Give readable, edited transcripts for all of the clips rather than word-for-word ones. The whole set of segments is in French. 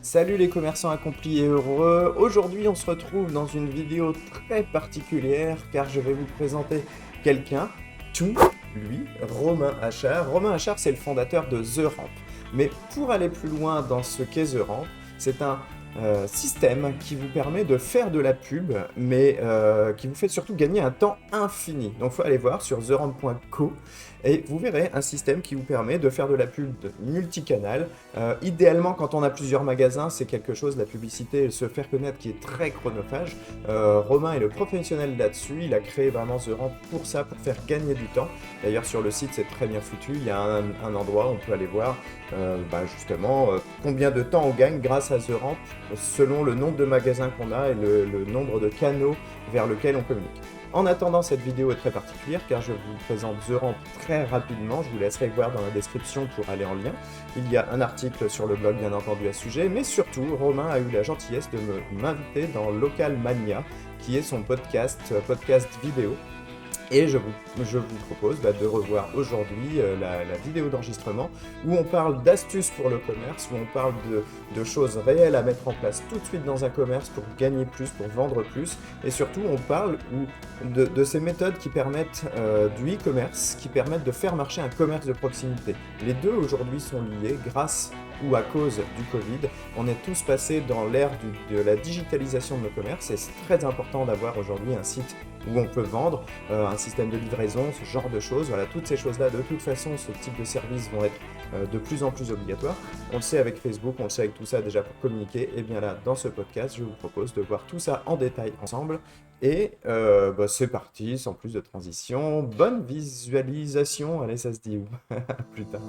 Salut les commerçants accomplis et heureux. Aujourd'hui, on se retrouve dans une vidéo très particulière car je vais vous présenter quelqu'un, tout lui, Romain Achard. Romain Achard, c'est le fondateur de The Ramp. Mais pour aller plus loin dans ce qu'est The Ramp, c'est un système qui vous permet de faire de la pub, mais qui vous fait surtout gagner un temps infini. Donc, il faut aller voir sur theramp.co et vous verrez un système qui vous permet de faire de la pub multicanal. Idéalement, quand on a plusieurs magasins, c'est quelque chose, la publicité, se faire connaître, qui est très chronophage. Romain est le professionnel là-dessus. Il a créé vraiment The Ramp pour ça, pour faire gagner du temps. D'ailleurs, sur le site, c'est très bien foutu. Il y a un endroit où on peut aller voir justement combien de temps on gagne grâce à The Ramp selon le nombre de magasins qu'on a et le nombre de canaux vers lesquels on communique. En attendant, cette vidéo est très particulière car je vous présente The Ramp très rapidement. Je vous laisserai voir dans la description pour aller en lien. Il y a un article sur le blog bien entendu à ce sujet, mais surtout, Romain a eu la gentillesse de m'inviter dans Local Mania, qui est son podcast vidéo. Et je vous propose de revoir aujourd'hui la vidéo d'enregistrement où on parle d'astuces pour le commerce, où on parle de choses réelles à mettre en place tout de suite dans un commerce pour gagner plus, pour vendre plus. Et surtout, on parle de ces méthodes qui permettent du e-commerce, qui permettent de faire marcher un commerce de proximité. Les deux aujourd'hui sont liés grâce ou à cause du Covid. On est tous passés dans l'ère de la digitalisation de nos commerces et c'est très important d'avoir aujourd'hui un site où on peut vendre, un système de livraison, ce genre de choses. Voilà, toutes ces choses-là, de toute façon, ce type de services vont être de plus en plus obligatoires. On le sait avec Facebook, on le sait avec tout ça déjà pour communiquer. Et bien là, dans ce podcast, je vous propose de voir tout ça en détail ensemble. Et c'est parti, sans plus de transition. Bonne visualisation. Allez, ça se dit où? À plus tard.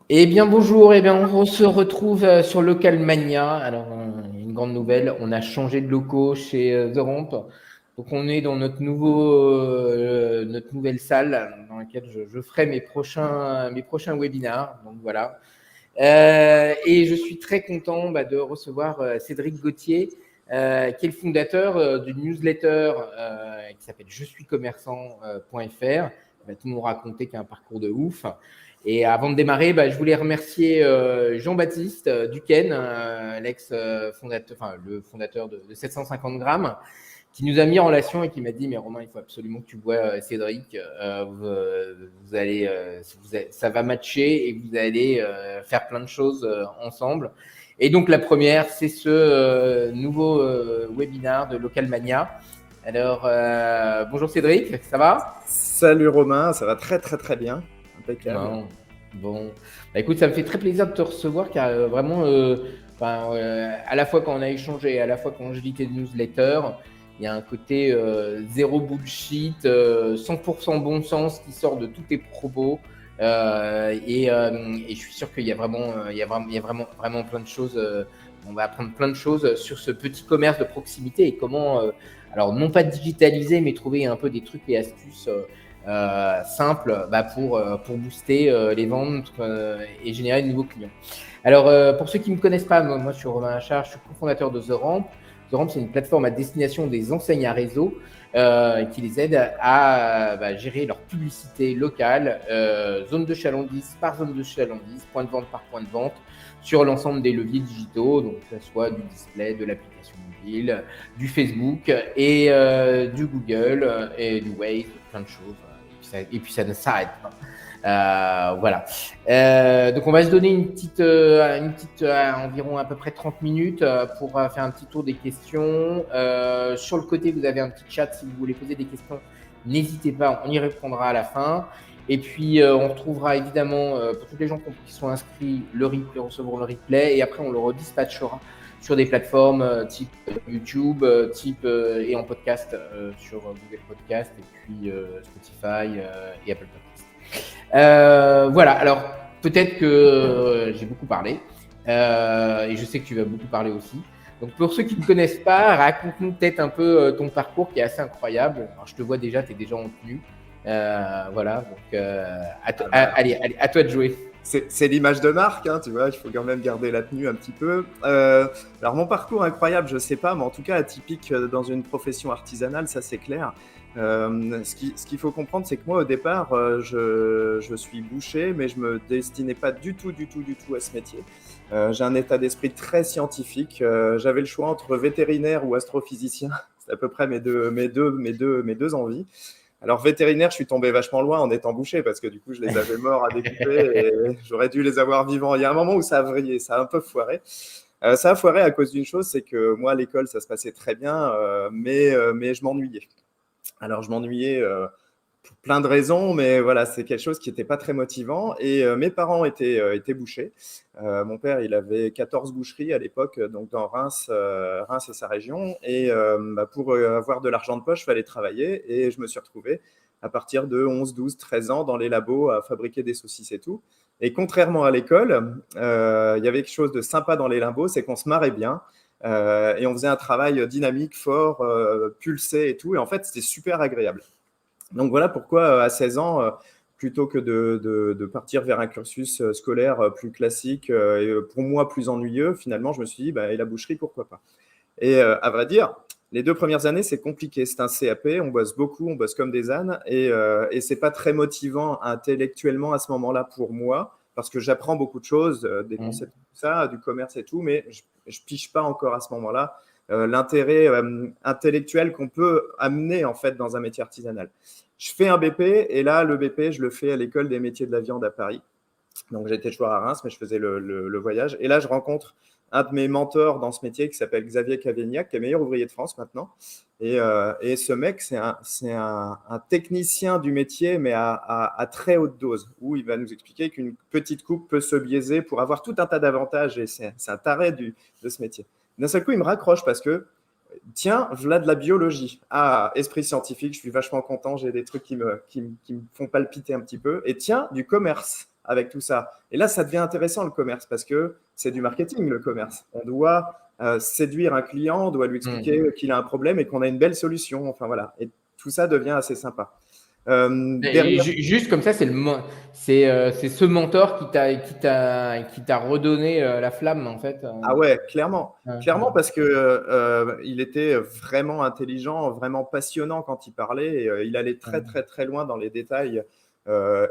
Eh bien bonjour, on se retrouve sur Local Mania. Alors une grande nouvelle, on a changé de locaux chez The Ramp. Donc on est dans notre nouvelle salle dans laquelle je ferai mes prochains webinars. Donc voilà. Et je suis très content de recevoir Cédric Gauthier, qui est le fondateur d'une newsletter qui s'appelle je suis commerçant.fr. Il va tout nous raconter, qui a un parcours de ouf. Et avant de démarrer, je voulais remercier Jean-Baptiste Duquesne, le fondateur de 750 grammes, qui nous a mis en relation et qui m'a dit « Mais Romain, il faut absolument que tu vois Cédric, ça va matcher et vous allez faire plein de choses ensemble. » Et donc, la première, c'est ce nouveau webinar de Local Mania. Alors, bonjour Cédric, ça va ? Salut Romain, ça va très très très bien. Non. Bon, écoute, ça me fait très plaisir de te recevoir car vraiment, à la fois quand on a échangé et à la fois quand je lis tes newsletters, il y a un côté zéro bullshit, 100% bon sens qui sort de tous tes propos. Et je suis sûr qu'il y a vraiment plein de choses. On va apprendre plein de choses sur ce petit commerce de proximité et comment, alors non pas digitaliser, mais trouver un peu des trucs et astuces simple pour booster les ventes et générer de nouveaux clients. Alors, pour ceux qui ne me connaissent pas, moi je suis Romain Achard, je suis cofondateur de The Ramp. The Ramp, c'est une plateforme à destination des enseignes à réseau qui les aide à gérer leur publicité locale, zone de chalandise par zone de chalandise, point de vente par point de vente, sur l'ensemble des leviers digitaux, donc que ce soit du display, de l'application mobile, du Facebook et du Google et du Waze, plein de choses. Et puis ça ne s'arrête pas. Voilà. Donc on va se donner une petite environ à peu près 30 minutes pour faire un petit tour des questions. Sur le côté, vous avez un petit chat si vous voulez poser des questions. N'hésitez pas, on y répondra à la fin. Et puis on retrouvera évidemment pour tous les gens qui sont inscrits, le replay, recevront le replay et après on le redispatchera sur des plateformes type YouTube, et en podcast sur Google Podcast et puis Spotify et Apple Podcast. Voilà, alors peut-être que j'ai beaucoup parlé et je sais que tu vas beaucoup parler aussi. Donc pour ceux qui ne connaissent pas, raconte-nous peut-être un peu ton parcours qui est assez incroyable. Alors, je te vois déjà, tu es déjà en tenue. Voilà, donc allez, à toi de jouer. C'est l'image de marque, hein, tu vois, il faut quand même garder la tenue un petit peu. Alors mon parcours incroyable, je sais pas, mais en tout cas atypique dans une profession artisanale, ça c'est clair. Ce qu'il faut comprendre, c'est que moi au départ, je suis boucher, mais je me destinais pas du tout à ce métier. J'ai un état d'esprit très scientifique. J'avais le choix entre vétérinaire ou astrophysicien. C'est à peu près mes deux envies. Alors, vétérinaire, je suis tombé vachement loin en étant boucher parce que du coup, je les avais morts à découper et j'aurais dû les avoir vivants. Il y a un moment où ça a vrillé, ça a un peu foiré. Ça a foiré à cause d'une chose, c'est que moi, à l'école, ça se passait très bien, mais je m'ennuyais. Alors, je m'ennuyais pour plein de raisons, mais voilà, c'est quelque chose qui n'était pas très motivant. Et mes parents étaient bouchers. Mon père, il avait 14 boucheries à l'époque, donc dans Reims, Reims et sa région. Et pour avoir de l'argent de poche, il fallait travailler. Et je me suis retrouvé à partir de 11, 12, 13 ans dans les labos à fabriquer des saucisses et tout. Et contrairement à l'école, il y avait quelque chose de sympa dans les labos, c'est qu'on se marrait bien. Et on faisait un travail dynamique, fort, pulsé et tout. Et en fait, c'était super agréable. Donc voilà pourquoi à 16 ans, plutôt que de partir vers un cursus scolaire plus classique et pour moi plus ennuyeux, finalement, je me suis dit, bah, et la boucherie, pourquoi pas. Et à vrai dire, les 2 premières années, c'est compliqué. C'est un CAP, on bosse beaucoup, on bosse comme des ânes et c'est pas très motivant intellectuellement à ce moment-là pour moi parce que j'apprends beaucoup de choses, des concepts, tout ça, du commerce et tout, mais je piche pas encore à ce moment-là l'intérêt intellectuel qu'on peut amener en fait dans un métier artisanal. Je fais un BP et là, le BP, je le fais à l'école des métiers de la viande à Paris. Donc j'étais toujours à Reims, mais je faisais le voyage. Et là, je rencontre un de mes mentors dans ce métier qui s'appelle Xavier Cavaignac, qui est meilleur ouvrier de France maintenant. Et ce mec, c'est un technicien du métier, mais à très haute dose, où il va nous expliquer qu'une petite coupe peut se biaiser pour avoir tout un tas d'avantages. Et c'est un taré de ce métier. D'un seul coup, il me raccroche parce que, tiens, voilà de la biologie. Ah, esprit scientifique, je suis vachement content, j'ai des trucs qui me font palpiter un petit peu. Et tiens, du commerce avec tout ça. Et là, ça devient intéressant le commerce parce que c'est du marketing, le commerce. On doit séduire un client, on doit lui expliquer qu'il a un problème et qu'on a une belle solution. Enfin voilà. Et tout ça devient assez sympa. Et juste comme ça, c'est ce mentor qui t'a redonné la flamme en fait. Ah ouais, clairement. Ouais. Clairement parce que il était vraiment intelligent, vraiment passionnant quand il parlait. Et, il allait très loin dans les détails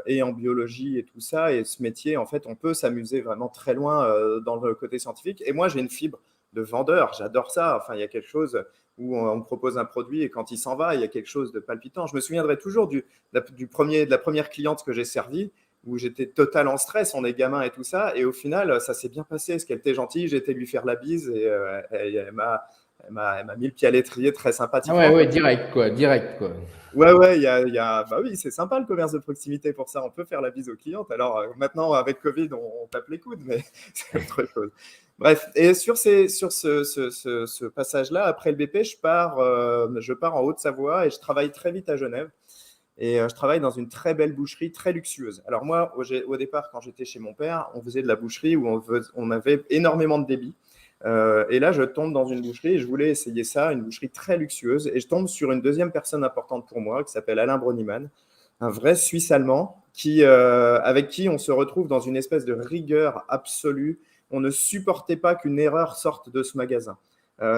et en biologie et tout ça. Et ce métier, en fait, on peut s'amuser vraiment très loin dans le côté scientifique. Et moi, j'ai une fibre de vendeur. J'adore ça. Enfin, il y a quelque chose où on me propose un produit et quand il s'en va, il y a quelque chose de palpitant. Je me souviendrai toujours de la première cliente que j'ai servie où j'étais total en stress, on est gamin et tout ça. Et au final, ça s'est bien passé, parce qu'elle était gentille, j'ai été lui faire la bise et elle m'a mis le pied à l'étrier très sympathiquement. Ah ouais, direct quoi. Ouais, bah oui, c'est sympa le commerce de proximité pour ça. On peut faire la bise aux clientes. Alors maintenant, avec Covid, on tape les coudes, mais c'est autre chose. Bref, et sur ce passage-là, après le BP, je pars en Haute-Savoie et je travaille très vite à Genève. Et je travaille dans une très belle boucherie, très luxueuse. Alors moi, au départ, quand j'étais chez mon père, on faisait de la boucherie où on avait énormément de débit. Et là, je tombe dans une boucherie et je voulais essayer ça, une boucherie très luxueuse. Et je tombe sur une deuxième personne importante pour moi qui s'appelle Alain Broniman, un vrai Suisse-allemand avec qui on se retrouve dans une espèce de rigueur absolue. On ne supportait pas qu'une erreur sorte de ce magasin.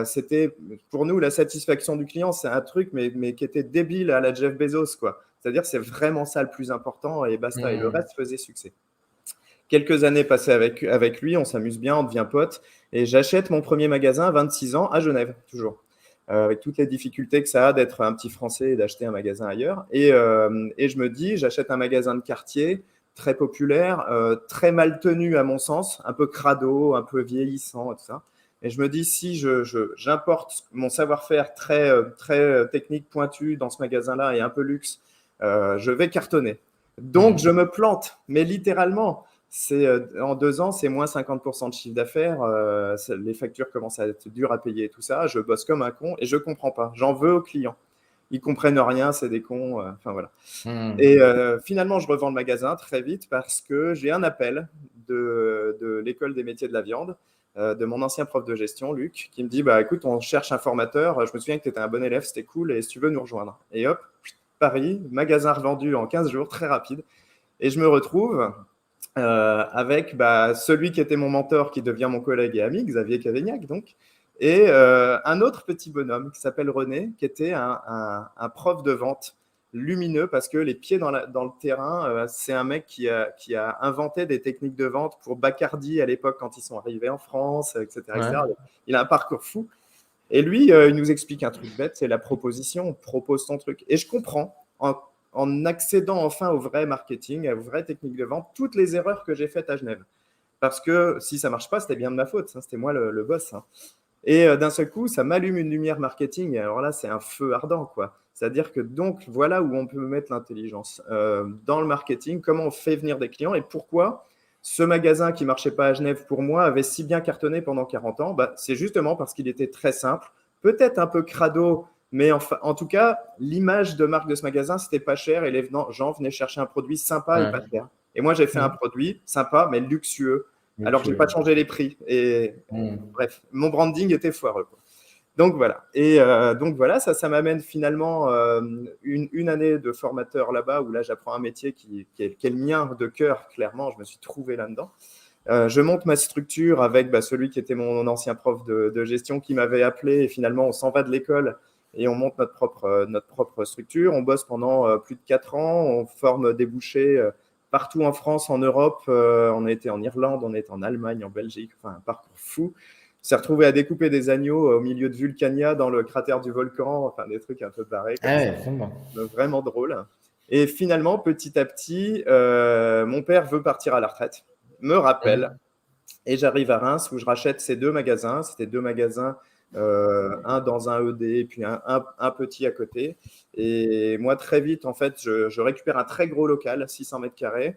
C'était pour nous la satisfaction du client, c'est un truc mais qui était débile à la Jeff Bezos quoi. C'est-à-dire c'est vraiment ça le plus important et basta. Et le reste faisait succès. Quelques années passées avec lui, on s'amuse bien, on devient pote et j'achète mon premier magasin à 26 ans à Genève toujours. Avec toutes les difficultés que ça a d'être un petit Français et d'acheter un magasin ailleurs. Et je me dis, j'achète un magasin de quartier très populaire, très mal tenu à mon sens, un peu crado, un peu vieillissant et tout ça. Et je me dis, si j'importe mon savoir-faire très technique, pointu dans ce magasin-là et un peu luxe, je vais cartonner. Donc, je me plante, mais littéralement. En 2 ans, c'est moins 50% de chiffre d'affaires. Les factures commencent à être dures à payer et tout ça. Je bosse comme un con et je ne comprends pas. J'en veux aux clients. Ils ne comprennent rien, c'est des cons. Enfin, voilà. Et finalement, je revends le magasin très vite parce que j'ai un appel de l'école des métiers de la viande, de mon ancien prof de gestion, Luc, qui me dit bah, écoute, on cherche un formateur. Je me souviens que tu étais un bon élève, c'était cool. Et si tu veux nous rejoindre. Et hop, Paris, magasin revendu en 15 jours, très rapide. Et je me retrouve avec celui qui était mon mentor, qui devient mon collègue et ami, Xavier Cavaignac, donc, et un autre petit bonhomme qui s'appelle René, qui était un prof de vente lumineux, parce que les pieds dans le terrain, c'est un mec qui a inventé des techniques de vente pour Bacardi à l'époque, quand ils sont arrivés en France, etc. Ouais. etc. Il a un parcours fou. Et lui, il nous explique un truc bête, c'est la proposition, on propose ton truc. Et je comprends, en accédant enfin au vrai marketing, aux vraies techniques de vente, toutes les erreurs que j'ai faites à Genève. Parce que si ça ne marche pas, c'était bien de ma faute, hein, c'était moi le boss. Hein. Et d'un seul coup, ça m'allume une lumière marketing. Et alors là, c'est un feu ardent, quoi. C'est-à-dire que donc, voilà où on peut mettre l'intelligence. Dans le marketing, comment on fait venir des clients et pourquoi ce magasin qui ne marchait pas à Genève pour moi avait si bien cartonné pendant 40 ans, c'est justement parce qu'il était très simple, peut-être un peu crado, mais en tout cas, l'image de marque de ce magasin, c'était pas cher et les gens venaient chercher un produit sympa et pas cher. Et moi, j'ai fait un produit sympa, mais luxueux, alors que je n'ai pas changé les prix. Et bref, mon branding était foireux, quoi. Donc voilà. Et donc voilà, ça m'amène finalement une année de formateur là-bas, où là j'apprends un métier qui est le mien de cœur, clairement. Je me suis trouvé là-dedans. Je monte ma structure avec celui qui était mon ancien prof de gestion qui m'avait appelé, et finalement on s'en va de l'école et on monte notre propre structure. On bosse pendant plus de 4 ans, on forme des bouchers partout en France, en Europe. On a été en Irlande, on a été en Allemagne, en Belgique, enfin un parcours fou. On s'est retrouvé à découper des agneaux au milieu de Vulcania, dans le cratère du volcan, enfin des trucs un peu barrés comme ça. Vraiment drôle. Et finalement, petit à petit, mon père veut partir à la retraite, me rappelle, et j'arrive à Reims où je rachète ces 2 magasins. C'était 2 magasins, un dans un ED, puis un petit à côté. Et moi, très vite, en fait, je récupère un très gros local, 600 mètres carrés.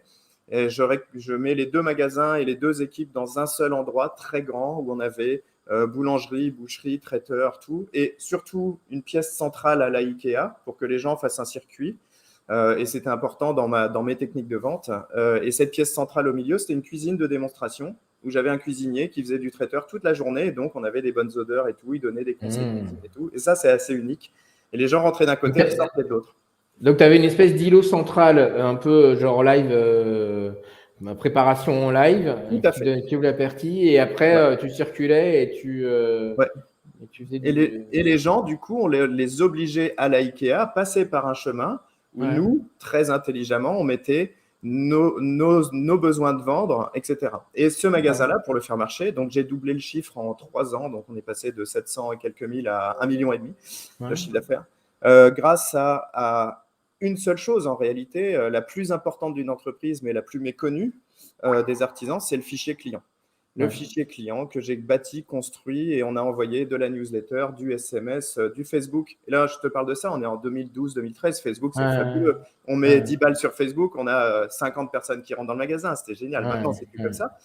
Et je mets les 2 magasins et les 2 équipes dans un seul endroit très grand, où on avait boulangerie, boucherie, traiteur, tout. Et surtout, une pièce centrale à la Ikea pour que les gens fassent un circuit. Et c'était important dans mes techniques de vente. Et cette pièce centrale au milieu, c'était une cuisine de démonstration où j'avais un cuisinier qui faisait du traiteur toute la journée. Et donc, on avait des bonnes odeurs et tout. Il donnait des conseils et tout. Et ça, c'est assez unique. Et les gens rentraient d'un côté, ils sortaient de l'autre. Donc, tu avais une espèce d'îlot central, un peu genre live, préparation en live, qui ouvre la partie. Et après, tu circulais et tu faisais et les gens, du coup, on les obligeait à la Ikea à passer par un chemin où nous, très intelligemment, on mettait nos besoins de vendre, etc. Et ce magasin-là, pour le faire marcher, donc j'ai doublé le chiffre en 3 ans, donc on est passé de 700 et quelques mille à 1,5 million de chiffre d'affaires, grâce à une seule chose en réalité, la plus importante d'une entreprise, mais la plus méconnue des artisans, c'est le fichier client. Le fichier client que j'ai bâti, construit, et on a envoyé de la newsletter, du SMS, du Facebook. Et là, je te parle de ça, on est en 2012-2013. Facebook, c'est fabuleux. On met 10 balles sur Facebook, on a 50 personnes qui rentrent dans le magasin. C'était génial. Maintenant, c'est plus comme ça.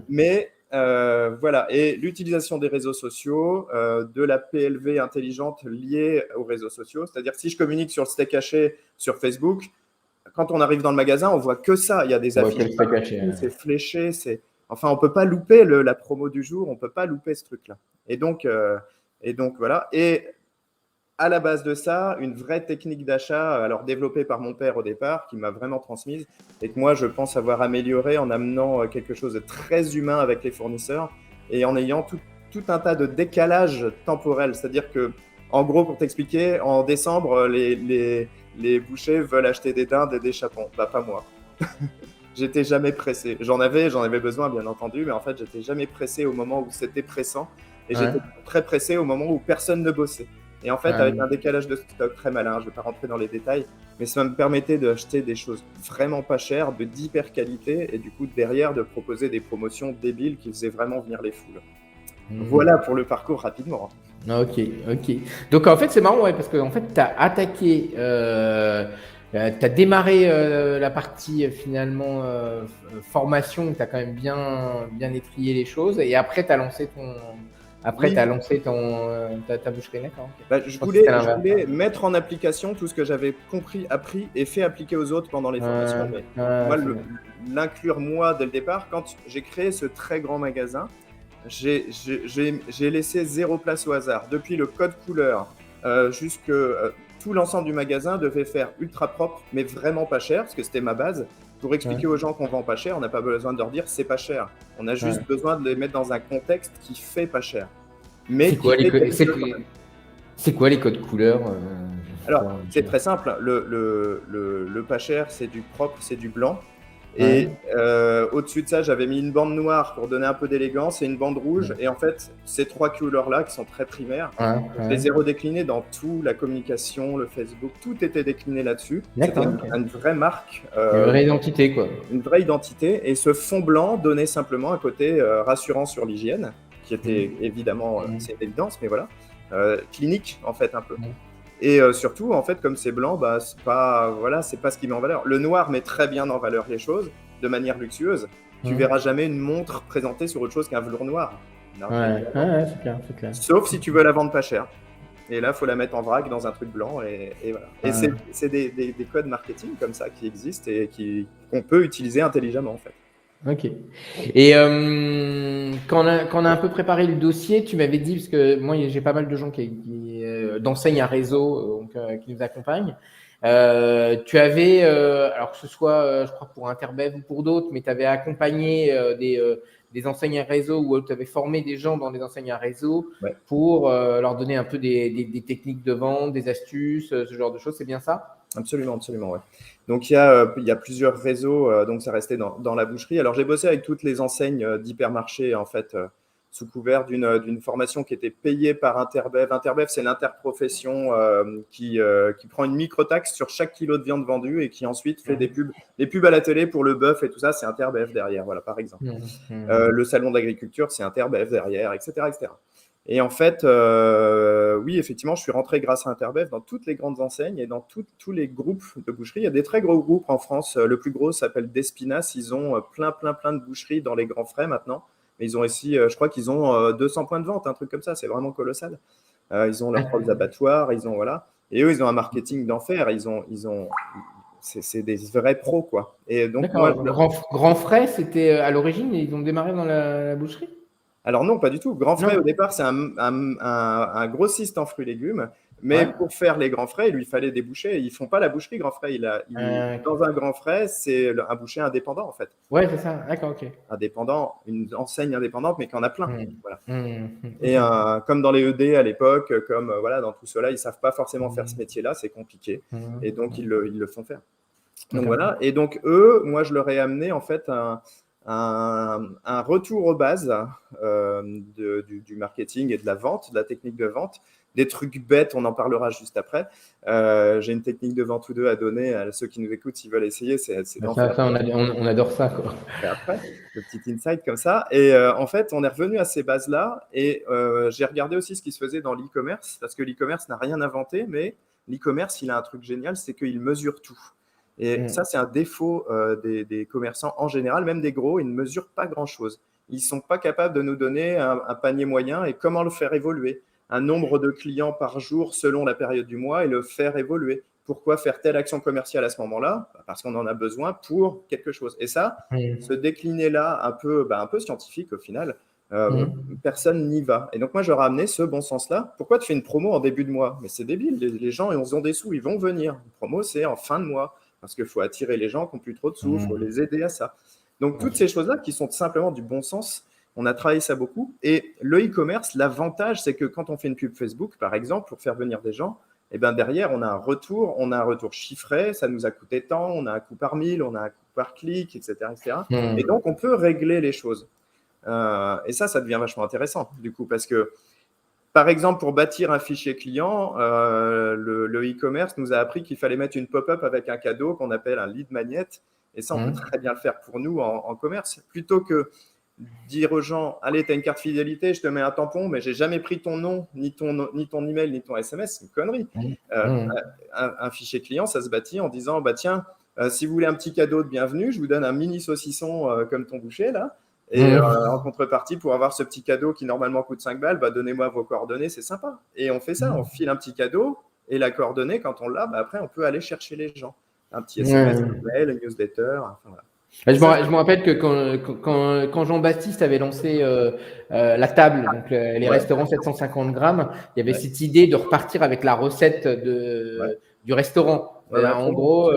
Mais voilà. Et l'utilisation des réseaux sociaux, de la PLV intelligente liée aux réseaux sociaux. C'est-à-dire, si je communique sur le steak haché sur Facebook, quand on arrive dans le magasin, on voit que ça. Il y a des affiches, c'est fléché, Enfin, on ne peut pas louper la promo du jour, on ne peut pas louper ce truc-là. Et donc, voilà. Et à la base de ça, une vraie technique d'achat, alors développée par mon père au départ, qui m'a vraiment transmise, et que moi, je pense avoir amélioré en amenant quelque chose de très humain avec les fournisseurs et en ayant tout un tas de décalages temporels. C'est-à-dire que, en gros, pour t'expliquer, en décembre, les bouchers veulent acheter des dindes et des chapons. Pas moi. J'étais jamais pressé. J'en avais besoin, bien entendu, mais en fait, j'étais jamais pressé au moment où c'était pressant. Et j'étais très pressé au moment où personne ne bossait. Et en fait, avec un décalage de stock très malin, je ne vais pas rentrer dans les détails, mais ça me permettait d'acheter des choses vraiment pas chères, d'hyper qualité, et du coup, derrière, de proposer des promotions débiles qui faisaient vraiment venir les foules. Voilà pour le parcours rapidement. Ok. Donc, en fait, c'est marrant, parce que en fait, tu as attaqué... tu as démarré la partie finalement formation, tu as quand même bien étrié les choses, et après tu as lancé ta boucherie, d'accord. Je voulais mettre en application tout ce que j'avais compris, appris et fait appliquer aux autres pendant les formations. Moi, l'inclure moi dès le départ, quand j'ai créé ce très grand magasin, j'ai laissé 0 place au hasard. Depuis le code couleur jusque... tout l'ensemble du magasin devait faire ultra propre, mais vraiment pas cher, parce que c'était ma base. Pour expliquer aux gens qu'on vend pas cher, on n'a pas besoin de leur dire c'est pas cher. On a juste besoin de les mettre dans un contexte qui fait pas cher. Mais c'est quoi les codes couleurs Alors, c'est très simple. Le pas cher, c'est du propre, c'est du blanc. Et au-dessus de ça, j'avais mis une bande noire pour donner un peu d'élégance et une bande rouge. Et en fait, ces 3 couleurs-là, qui sont très primaires, je les ai redéclinées dans tout, la communication, le Facebook, tout était décliné là-dessus. C'était une vraie marque. Une vraie identité, quoi. Une vraie identité. Et ce fond blanc donnait simplement un côté rassurant sur l'hygiène, qui était évidemment, c'est une évidence, mais voilà, clinique, en fait, un peu. Et surtout, en fait, comme c'est blanc, bah, c'est pas ce qui met en valeur. Le noir met très bien en valeur les choses, de manière luxueuse. Tu verras jamais une montre présentée sur autre chose qu'un velours noir. C'est clair. Sauf si tu veux la vendre pas cher. Et là, il faut la mettre en vrac dans un truc blanc et voilà. Et c'est des codes marketing comme ça qui existent et qu'on peut utiliser intelligemment, en fait. Ok. Et quand on a un peu préparé le dossier, tu m'avais dit, parce que moi j'ai pas mal de gens d'enseignes à réseau qui nous accompagnent. Tu avais, alors que ce soit, je crois pour Interbev ou pour d'autres, mais tu avais accompagné des enseignes à réseau ou tu avais formé des gens dans des enseignes à réseau pour leur donner un peu des techniques de vente, des astuces, ce genre de choses. C'est bien ça? Absolument, ouais. Donc, il y a plusieurs réseaux, donc ça restait dans la boucherie. Alors, j'ai bossé avec toutes les enseignes d'hypermarchés, en fait, sous couvert d'une formation qui était payée par Interbev. Interbev, c'est l'interprofession qui prend une microtaxe sur chaque kilo de viande vendue et qui ensuite fait des pubs. Les pubs à la télé pour le bœuf et tout ça, c'est Interbev derrière, voilà, par exemple. Le salon d'agriculture, c'est Interbev derrière, etc., etc. Et en fait, oui, effectivement, je suis rentré grâce à Interbev dans toutes les grandes enseignes et dans tous les groupes de boucherie. Il y a des très gros groupes en France. Le plus gros s'appelle Despinas. Ils ont plein de boucheries dans les grands frais maintenant. Mais ils ont aussi, je crois qu'ils ont 200 points de vente, un truc comme ça. C'est vraiment colossal. Ils ont leurs propres abattoirs. Voilà. Et eux, ils ont un marketing d'enfer. C'est des vrais pros, quoi. Et donc, moi, Grand Frais, c'était à l'origine, ils ont démarré dans la boucherie? Alors non, pas du tout. Grand Frais, au départ, c'est un grossiste en fruits et légumes. Mais pour faire les grands frais, il lui fallait des bouchers. Ils ne font pas la boucherie Grand Frais. Dans un grand frais, c'est un boucher indépendant, en fait. Ouais, c'est ça. D'accord, ok. Indépendant, une enseigne indépendante, mais qui en a plein. Voilà. Et comme dans les ED à l'époque, comme dans tout cela, ils ne savent pas forcément faire ce métier-là. C'est compliqué. Et donc, ils le font faire. Donc voilà. Et donc, eux, moi, je leur ai amené, en fait, un retour aux bases du marketing et de la vente, de la technique de vente, des trucs bêtes, on en parlera juste après. J'ai une technique de vente ou deux à donner à ceux qui nous écoutent s'ils veulent essayer. On adore ça, quoi. Et après, le petit insight comme ça. Et en fait, on est revenu à ces bases-là et j'ai regardé aussi ce qui se faisait dans l'e-commerce parce que l'e-commerce n'a rien inventé, mais l'e-commerce, il a un truc génial, c'est qu'il mesure tout. Et ça, c'est un défaut des commerçants en général, même des gros, ils ne mesurent pas grand-chose. Ils ne sont pas capables de nous donner un panier moyen et comment le faire évoluer. Un nombre de clients par jour selon la période du mois et le faire évoluer. Pourquoi faire telle action commerciale à ce moment-là? Parce qu'on en a besoin pour quelque chose. Et ça, se décliner là un peu scientifique au final, personne n'y va. Et donc, moi, je leur ai amené ce bon sens-là. Pourquoi tu fais une promo en début de mois? Mais c'est débile. Les gens, ils ont des sous, ils vont venir. Une promo, c'est en fin de mois. Parce qu'il faut attirer les gens qui n'ont plus trop de sous, il faut les aider à ça. Donc, toutes ces choses-là qui sont simplement du bon sens, on a travaillé ça beaucoup. Et le e-commerce, l'avantage, c'est que quand on fait une pub Facebook, par exemple, pour faire venir des gens, et ben derrière, on a un retour chiffré, ça nous a coûté tant, on a un coût par 1000, on a un coût par clic, etc. Et donc, on peut régler les choses. Et ça devient vachement intéressant, du coup, parce que par exemple, pour bâtir un fichier client, le e-commerce nous a appris qu'il fallait mettre une pop-up avec un cadeau qu'on appelle un lead magnet. Et ça, on peut très bien le faire pour nous en commerce. Plutôt que dire aux gens, allez, tu as une carte fidélité, je te mets un tampon, mais j'ai jamais pris ton nom, ni ton email, ni ton SMS, c'est une connerie. Un fichier client, ça se bâtit en disant, bah tiens, si vous voulez un petit cadeau de bienvenue, je vous donne un mini saucisson comme ton boucher, là. Et en contrepartie, pour avoir ce petit cadeau qui normalement coûte 5 balles, bah, donnez-moi vos coordonnées, c'est sympa. Et on fait ça, on file un petit cadeau et la coordonnée, quand on l'a, bah, après, on peut aller chercher les gens. Un petit SMS, un mail, une newsletter, enfin voilà. Je me rappelle que quand Jean-Baptiste avait lancé la table, donc les restaurants 750 grammes, il y avait cette idée de repartir avec la recette du restaurant. En gros,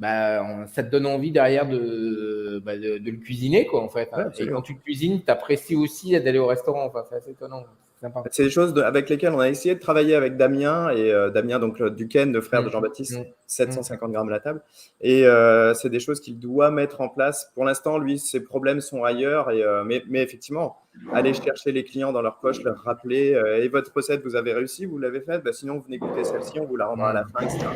ça te donne envie derrière de le cuisiner, quoi, en fait. Ouais, Hein. Et quand absolument. tu cuisines, tu apprécies aussi d'aller au restaurant. Enfin, c'est assez étonnant. C'est sympa. C'est des choses avec lesquelles on a essayé de travailler avec Damien, et Damien, donc le Duquesne, le frère de Mm, Jean-Baptiste, mm, mm, 750 grammes la table. Et c'est des choses qu'il doit mettre en place. Pour l'instant, lui, ses problèmes sont ailleurs. Mais effectivement, aller chercher les clients dans leur poche, leur rappeler, et votre recette, vous avez réussi, vous l'avez faite, bah, sinon, vous venez goûter celle-ci, on vous la rendra à la mm, fin, etc.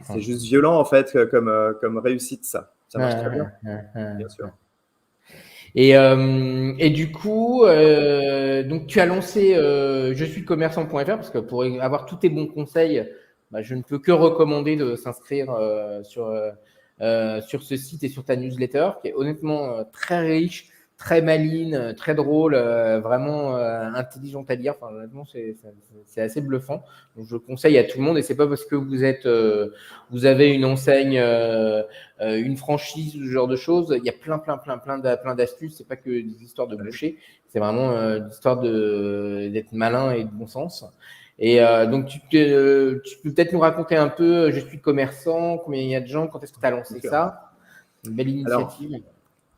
C'est mm. juste violent, en fait, comme réussite, ça. Ça marche très bien, bien sûr. Ouais. Et du coup, donc tu as lancé je suis commerçant.fr parce que pour avoir tous tes bons conseils, je ne peux que recommander de s'inscrire sur ce site et sur ta newsletter qui est honnêtement très riche, très maligne, très drôle, vraiment intelligente à lire. Enfin, honnêtement, c'est assez bluffant. Donc, je le conseille à tout le monde et c'est pas parce que vous avez une enseigne une franchise, ce genre de choses. Il y a plein d'astuces. C'est pas que des histoires de boucher. C'est vraiment l'histoire d'être malin et de bon sens. Et donc, tu peux peut-être nous raconter un peu, je suis commerçant, combien il y a de gens, quand est-ce que tu as lancé ça? Une belle Alors, initiative.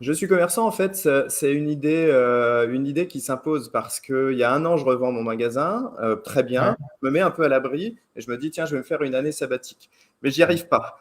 je suis commerçant, en fait, c'est une idée qui s'impose parce qu'il y a un an, je revends mon magasin, très Ouais. bien, je me mets un peu à l'abri et je me dis, tiens, je vais me faire une année sabbatique. Mais j'y arrive pas.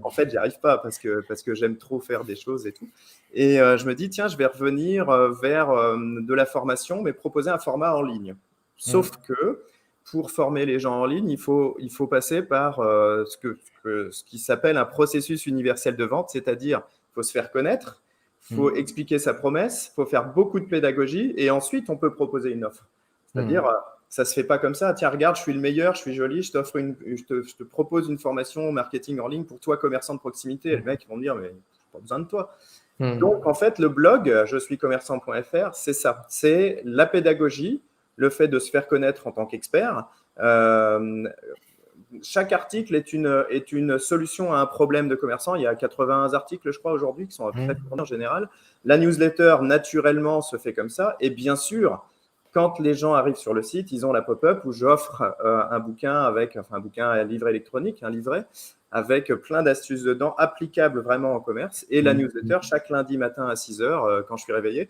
En fait, j'y arrive pas parce que j'aime trop faire des choses et tout. Et je me dis, tiens, je vais revenir vers de la formation, mais proposer un format en ligne. Sauf que pour former les gens en ligne, il faut passer par ce qui s'appelle un processus universel de vente, c'est-à-dire il faut se faire connaître, il faut expliquer sa promesse, il faut faire beaucoup de pédagogie et ensuite on peut proposer une offre. C'est-à-dire, ça ne se fait pas comme ça. Tiens, regarde, je suis le meilleur, je suis joli, je te propose une formation au marketing en ligne pour toi, commerçant de proximité. Et le mec, ils vont me dire, mais je n'ai pas besoin de toi. Donc, en fait, le blog, je suis commerçant.fr, c'est ça. C'est la pédagogie, le fait de se faire connaître en tant qu'expert. Chaque article est une solution à un problème de commerçant. Il y a 80 articles, je crois, aujourd'hui, qui sont très fournis en général. La newsletter, naturellement, se fait comme ça. Et bien sûr, quand les gens arrivent sur le site, ils ont la pop-up où j'offre un bouquin un bouquin à livre électronique, un livret, avec plein d'astuces dedans, applicables vraiment en commerce. Et la newsletter, chaque lundi matin à 6 heures, quand je suis réveillé,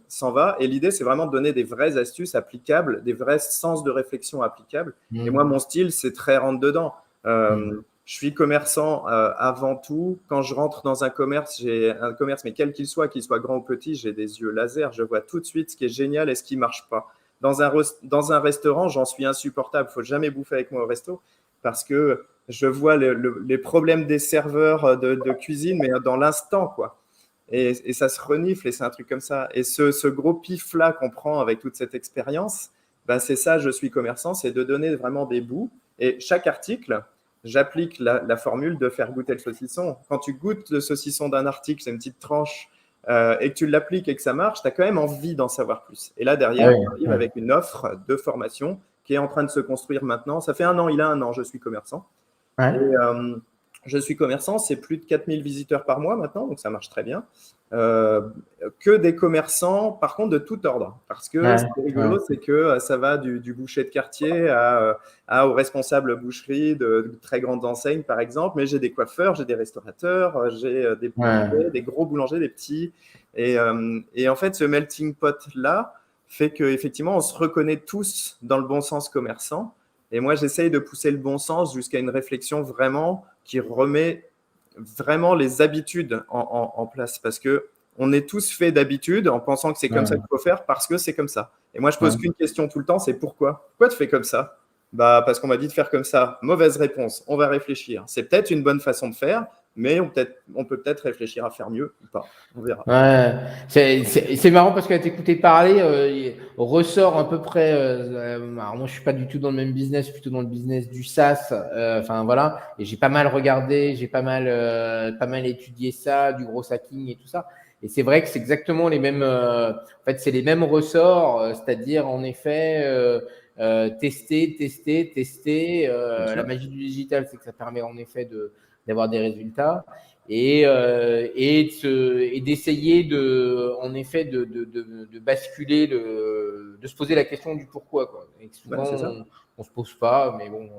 s'en va. Et l'idée, c'est vraiment de donner des vraies astuces applicables, des vrais sens de réflexion applicables. Et moi, mon style, c'est très rentre-dedans. Je suis commerçant avant tout. Quand je rentre dans un commerce, mais quel qu'il soit grand ou petit, j'ai des yeux laser. Je vois tout de suite ce qui est génial et ce qui ne marche pas. Dans un restaurant, j'en suis insupportable. Il ne faut jamais bouffer avec moi au resto parce que je vois les problèmes des serveurs de cuisine, mais dans l'instant, quoi. Et ça se renifle et c'est un truc comme ça. Et ce gros pif-là qu'on prend avec toute cette expérience, ben c'est ça, je suis commerçant, c'est de donner vraiment des bouts. Et chaque article, j'applique la formule de faire goûter le saucisson. Quand tu goûtes le saucisson d'un article, c'est une petite tranche, et que tu l'appliques et que ça marche, tu as quand même envie d'en savoir plus. Et là, derrière, on arrive avec une offre de formation qui est en train de se construire maintenant. Ça fait il a un an, je suis commerçant. Et je suis commerçant, c'est plus de 4000 visiteurs par mois maintenant, donc ça marche très bien. Que des commerçants, par contre, de tout ordre. Parce que ce qui est rigolo, c'est que ça va du boucher de quartier au responsable boucherie de très grandes enseignes, par exemple. Mais j'ai des coiffeurs, j'ai des restaurateurs, j'ai des boulangers, des gros boulangers, des petits. Et en fait, ce melting pot-là fait qu'effectivement, on se reconnaît tous dans le bon sens commerçant. Et moi, j'essaye de pousser le bon sens jusqu'à une réflexion vraiment qui remet vraiment les habitudes en place. Parce que on est tous faits d'habitudes en pensant que c'est comme ça qu'il faut faire parce que c'est comme ça. Et moi, je pose qu'une question tout le temps, c'est pourquoi? Pourquoi tu fais comme ça? Bah, parce qu'on m'a dit de faire comme ça. Mauvaise réponse. On va réfléchir. C'est peut-être une bonne façon de faire, mais on peut peut-être réfléchir à faire mieux ou pas. On verra. Ouais, c'est marrant parce qu'à t'écouter parler, il ressort à peu près. Alors moi, je suis pas du tout dans le même business, je suis plutôt dans le business du SaaS. Enfin voilà, et j'ai pas mal regardé, j'ai pas mal étudié ça, du gros hacking et tout ça. Et c'est vrai que c'est exactement les mêmes. En fait, c'est les mêmes ressorts, c'est-à-dire en effet tester. La magie du digital, c'est que ça permet en effet d'avoir des résultats. Et d'essayer en effet de basculer de se poser la question du pourquoi, quoi. Et souvent Ouais, c'est ça. on se pose pas, mais bon,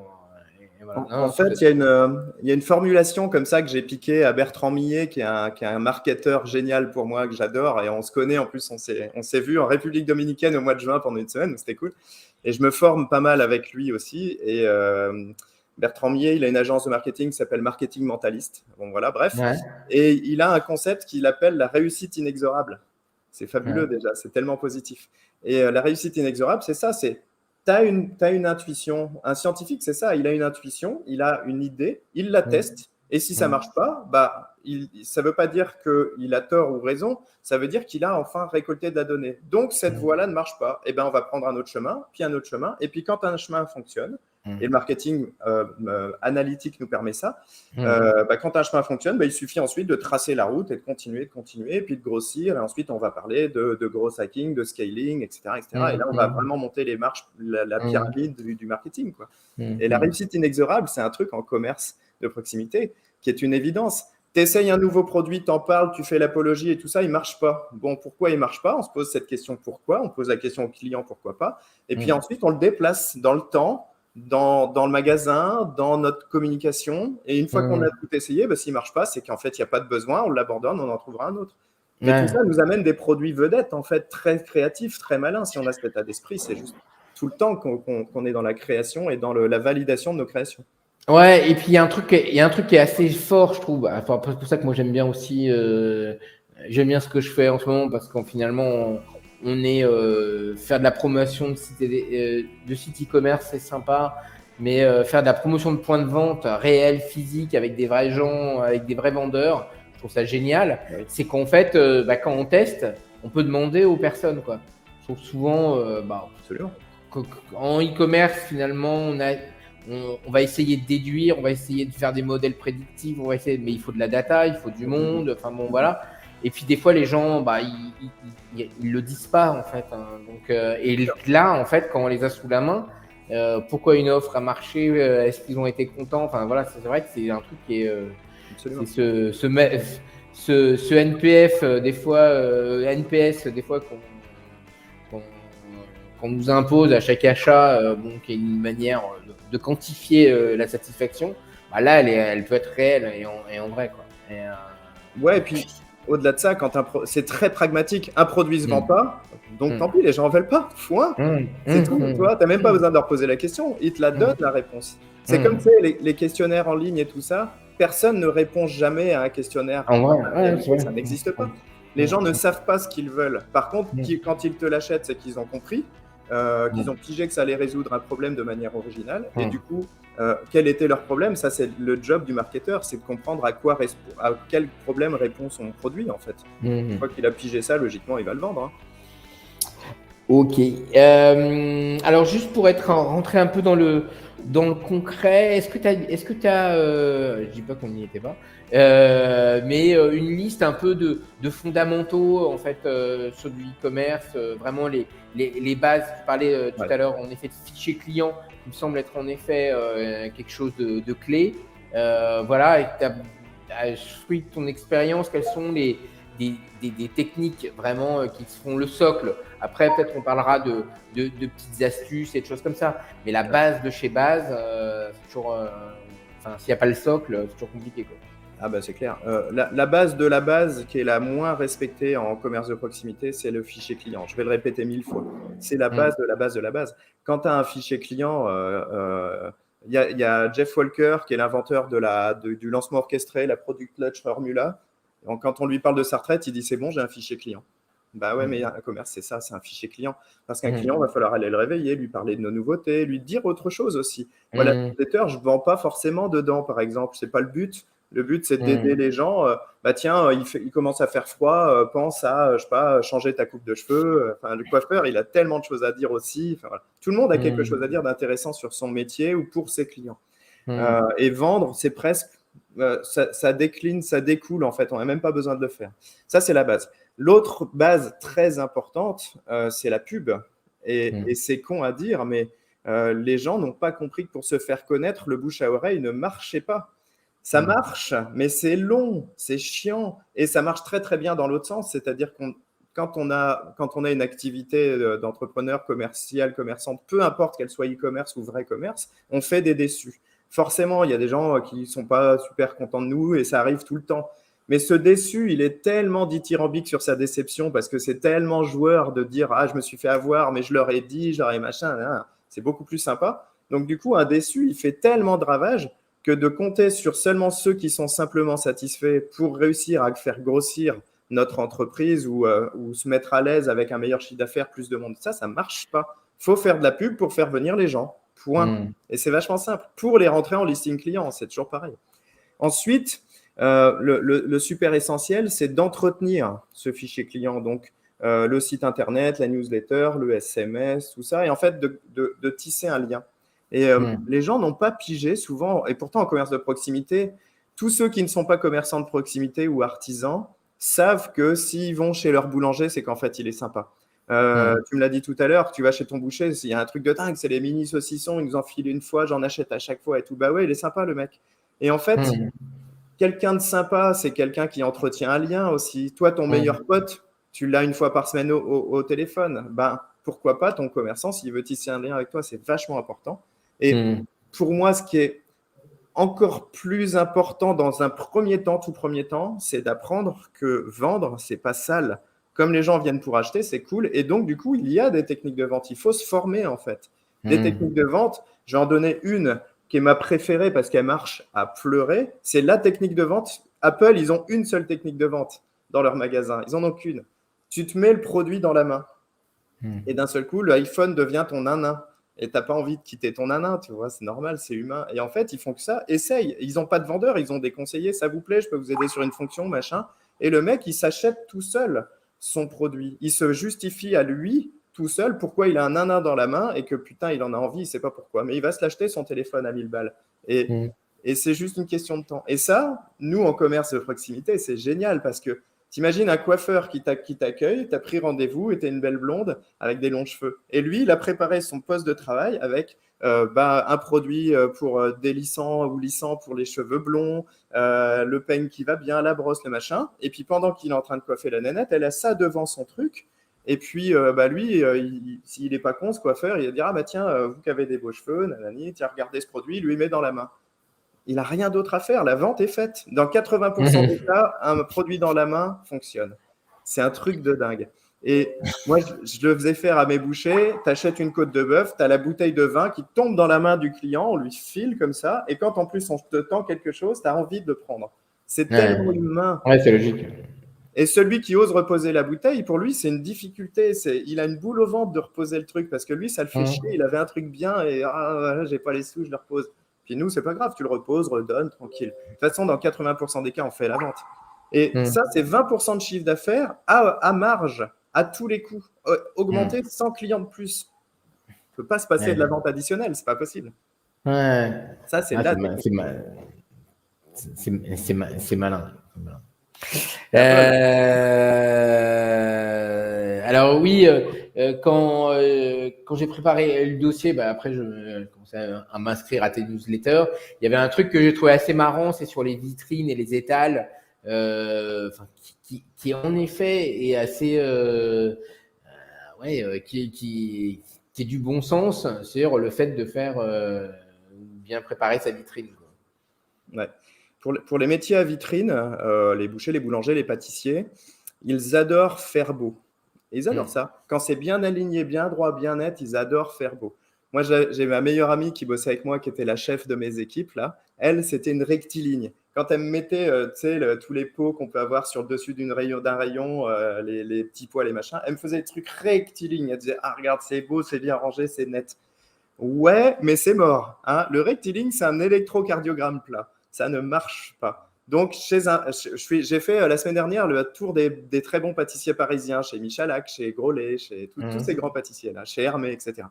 et voilà. En fait, il y a une formulation comme ça que j'ai piquée à Bertrand Millet, qui est un marketeur génial pour moi, que j'adore. Et on se connaît, en plus, on s'est vu en République dominicaine au mois de juin pendant une semaine, donc c'était cool. Et je me forme pas mal avec lui aussi. Et Bertrand Millet, il a une agence de marketing qui s'appelle Marketing Mentaliste. Bon, voilà, bref. Ouais, Et il a un concept qu'il appelle la réussite inexorable. C'est fabuleux ouais, déjà, c'est tellement positif. Et la réussite inexorable, c'est ça, c'est t'as une intuition. Un scientifique, c'est ça, il a une intuition, il a une idée, il la mm, teste, et si ça mm, marche pas, ça veut pas dire qu'il a tort ou raison, ça veut dire qu'il a enfin récolté de la donnée. Donc cette mm, voie-là ne marche pas. Et ben on va prendre un autre chemin, puis un autre chemin, et puis quand un chemin fonctionne, et le mm, marketing analytique nous permet ça, mm, quand un chemin fonctionne, il suffit ensuite de tracer la route et de continuer, et puis de grossir. Et ensuite, on va parler de gros hacking, de scaling, etc., etc. Et mm, là, on va mm, vraiment monter les marches, la mm, pyramide du marketing, quoi. mm, Et la mm. réussite inexorable, c'est un truc en commerce de proximité qui est une évidence. Tu essayes un nouveau produit, t'en parles, tu fais l'apologie et tout ça, il marche pas. Bon, pourquoi il marche pas? On se pose cette question pourquoi, on pose la question au client pourquoi pas. Et puis Mm. ensuite, on le déplace dans le temps, dans le magasin, dans notre communication. Et une fois qu'on a Mm. tout essayé, s'il ne marche pas, c'est qu'en fait, il n'y a pas de besoin, on l'abandonne, on en trouvera un autre. Mais tout ça Ouais. nous amène des produits vedettes, en fait, très créatifs, très malins. Si on a cet état d'esprit, c'est juste tout le temps qu'on est dans la création et dans la validation de nos créations. Ouais, et puis il y a un truc qui est assez fort, je trouve. Enfin, c'est pour ça que moi j'aime bien aussi, j'aime bien ce que je fais en ce moment parce qu'en finalement on est faire de la promotion de sites e-commerce, c'est sympa, mais faire de la promotion de points de vente réels, physiques, avec des vrais gens, avec des vrais vendeurs, je trouve ça génial. Oui, C'est qu'en fait, quand on teste, on peut demander aux personnes, quoi. Je trouve souvent, absolument. en e-commerce, finalement, on va essayer de déduire, on va essayer de faire des modèles prédictifs, mais il faut de la data, il faut du monde, enfin bon, voilà. Et puis des fois, les gens, ils le disent pas, en fait, hein. Donc, et là, en fait, quand on les a sous la main, pourquoi une offre a marché, est-ce qu'ils ont été contents? Enfin voilà, c'est vrai que c'est un truc qui est, c'est Absolument. ce NPF, des fois, NPS, des fois qu'on qu'on nous impose à chaque achat, qui est une manière de quantifier la satisfaction, là, elle peut être réelle et en vrai, quoi. Ouais, et puis au-delà de ça, c'est très pragmatique. Un produit se vend Mm, pas, donc mm, tant pis, les gens en veulent pas. Point. mm, C'est mm, tout. Tu vois, mm, t'as même pas mm, besoin de leur poser la question. Ils te la donnent, mm, la réponse. C'est comme mm. tu sais, les questionnaires en ligne et tout ça. Personne ne répond jamais à un questionnaire En dans vrai, la ouais, c'est réalité. vrai. Ça n'existe Mm, pas. Les mm, gens ne savent pas ce qu'ils veulent. Par contre, mm, quand ils te l'achètent, c'est qu'ils ont compris, qu'ils ont pigé que ça allait résoudre un problème de manière originale. Et du mm, coup, quel était leur problème? Ça, c'est le job du marketeur, c'est de comprendre à quel problème répond son produit, en fait. mm, Une mm. fois qu'il a pigé ça, logiquement, il va le vendre, hein. Ok. Alors juste pour être rentré un peu dans le concret, est-ce que t'as, je dis pas qu'on n'y était pas, mais une liste un peu de fondamentaux en fait sur du e-commerce, vraiment les bases. Tu parlais tout Ouais. à l'heure en effet de fichier client, qui me semble être en effet quelque chose de clé. Voilà, et fruit de ton expérience, quelles sont des techniques vraiment qui se font le socle. Après, peut-être on parlera de petites astuces et de choses comme ça. Mais la base de chez base, c'est toujours. S'il n'y a pas le socle, c'est toujours compliqué, quoi. Ah bah c'est clair. La base de la base qui est la moins respectée en commerce de proximité, c'est le fichier client. Je vais le répéter 1000 fois. C'est la base Mm. de la base de la base. Quand tu as un fichier client, il y a Jeff Walker qui est l'inventeur du lancement orchestré, la Product Launch Formula. Donc, quand on lui parle de sa retraite, il dit c'est bon, j'ai un fichier client. Bah ouais, mais Mm. un commerce, c'est ça, c'est un fichier client. Parce qu'un client, il Mm. va falloir aller le réveiller, lui parler de nos nouveautés, lui dire autre chose aussi. Moi, la Mm. newsletter, je ne vends pas forcément dedans, par exemple. C'est pas le but. Le but, c'est d'aider Mm. les gens. Tiens, il commence à faire froid, pense à, je sais pas, changer ta coupe de cheveux. Enfin, le coiffeur, il a tellement de choses à dire aussi. Enfin, voilà. Tout le monde a quelque chose à Mm. dire d'intéressant sur son métier ou pour ses clients. Mm. Et vendre, c'est presque, ça décline, ça découle en fait. On n'a même pas besoin de le faire. Ça, c'est la base. L'autre base très importante, c'est la pub. Et Mm. c'est con à dire, mais les gens n'ont pas compris que pour se faire connaître, le bouche à oreille ne marchait pas. Ça Mm. marche, mais c'est long, c'est chiant, et ça marche très très bien dans l'autre sens, c'est-à-dire quand on a une activité d'entrepreneur commercial, commerçante, peu importe qu'elle soit e-commerce ou vrai commerce, on fait des déçus. Forcément, il y a des gens qui ne sont pas super contents de nous et ça arrive tout le temps. Mais ce déçu, il est tellement dithyrambique sur sa déception parce que c'est tellement joueur de dire ah, je me suis fait avoir, mais je leur ai dit, je leur ai machin. C'est beaucoup plus sympa. Donc, du coup, un déçu, il fait tellement de ravages que de compter sur seulement ceux qui sont simplement satisfaits pour réussir à faire grossir notre entreprise ou se mettre à l'aise avec un meilleur chiffre d'affaires, plus de monde. Ça ne marche pas. Il faut faire de la pub pour faire venir les gens. Point. Et c'est vachement simple. Pour les rentrer en listing client, c'est toujours pareil. Ensuite, le super essentiel, c'est d'entretenir ce fichier client. Donc, le site internet, la newsletter, le SMS, tout ça. Et en fait, de tisser un lien. Et les gens n'ont pas pigé souvent. Et pourtant, en commerce de proximité, tous ceux qui ne sont pas commerçants de proximité ou artisans savent que s'ils vont chez leur boulanger, c'est qu'en fait, il est sympa. Tu me l'as dit tout à l'heure, tu vas chez ton boucher, il y a un truc de dingue, c'est les mini saucissons, ils nous en filent une fois, j'en achète à chaque fois et tout. Bah ouais, il est sympa le mec. Et en fait, quelqu'un de sympa, c'est quelqu'un qui entretient un lien aussi. Toi, ton meilleur pote, tu l'as une fois par semaine au téléphone. Ben, pourquoi pas ton commerçant, s'il veut tisser un lien avec toi, c'est vachement important. Et pour moi, ce qui est encore plus important dans un premier temps, tout premier temps, c'est d'apprendre que vendre, c'est pas sale. Comme les gens viennent pour acheter, c'est cool. Et donc, du coup, il y a des techniques de vente. Il faut se former, en fait. Des techniques de vente, je vais en donner une qui est ma préférée parce qu'elle marche à pleurer. C'est la technique de vente. Apple, ils ont une seule technique de vente dans leur magasin. Ils n'en ont qu'une. Tu te mets le produit dans la main. Et d'un seul coup, l'iPhone devient ton nanin. Et tu n'as pas envie de quitter ton nanin, tu vois, c'est normal, c'est humain. Et en fait, ils font que ça. Essaye. Ils n'ont pas de vendeur, ils ont des conseillers. Ça vous plaît, je peux vous aider sur une fonction, machin. Et le mec, il s'achète tout seul son produit. Il se justifie à lui tout seul pourquoi il a un nanin dans la main et que putain, il en a envie, il ne sait pas pourquoi. Mais il va se l'acheter son téléphone à 1000 balles. Et c'est juste une question de temps. Et ça, nous, en commerce de proximité, c'est génial parce que t'imagines un coiffeur qui t'accueille, t'as pris rendez-vous et t'es une belle blonde avec des longs cheveux. Et lui, il a préparé son poste de travail avec un produit pour délissant ou lissant pour les cheveux blonds, le peigne qui va bien, la brosse, le machin. Et puis pendant qu'il est en train de coiffer la nénette, elle a ça devant son truc. Et puis lui, s'il n'est pas con, ce coiffeur, il va dire ah bah tiens, vous qui avez des beaux cheveux, nanani, tiens, regardez ce produit, il lui met dans la main. Il n'a rien d'autre à faire. La vente est faite. Dans 80% des cas, un produit dans la main fonctionne. C'est un truc de dingue. Et moi, je le faisais faire à mes bouchers. Tu achètes une côte de bœuf, tu as la bouteille de vin qui tombe dans la main du client, on lui file comme ça. Et quand en plus on te tend quelque chose, tu as envie de le prendre. C'est tellement humain. Ouais, c'est logique. Et celui qui ose reposer la bouteille, pour lui, c'est une difficulté. Il a une boule au ventre de reposer le truc parce que lui, ça le fait chier. Il avait un truc bien et j'ai pas les sous, je le repose. Puis nous, c'est pas grave, tu le reposes, redonnes, tranquille. De toute façon, dans 80% des cas, on fait la vente. Et ça, c'est 20% de chiffre d'affaires à marge, à tous les coups. Augmenter 100 clients de plus. On ne peut pas se passer de la vente additionnelle, c'est pas possible. Ça, c'est c'est malin. Alors oui, quand j'ai préparé le dossier, après je commençais à m'inscrire à tes newsletters. Il y avait un truc que j'ai trouvé assez marrant, c'est sur les vitrines et les étals, qui en effet est assez, qui est du bon sens, c'est-à-dire le fait de faire bien préparer sa vitrine. Ouais. Pour les métiers à vitrine, les bouchers, les boulangers, les pâtissiers, ils adorent faire beau. Et ils adorent ça. Quand c'est bien aligné, bien droit, bien net, ils adorent faire beau. Moi, j'ai ma meilleure amie qui bossait avec moi, qui était la chef de mes équipes. Là. Elle, c'était une rectiligne. Quand elle me mettait tous les pots qu'on peut avoir sur le dessus d'un rayon, les petits pois, les machins, elle me faisait des trucs rectilignes. Elle disait « Ah, regarde, c'est beau, c'est bien rangé, c'est net. » Ouais, mais c'est mort. Hein. Le rectiligne, c'est un électrocardiogramme plat. Ça ne marche pas. Donc, j'ai fait la semaine dernière le tour des très bons pâtissiers parisiens, chez Michalak, chez Grolet, chez tous ces grands pâtissiers-là, chez Hermé, etc.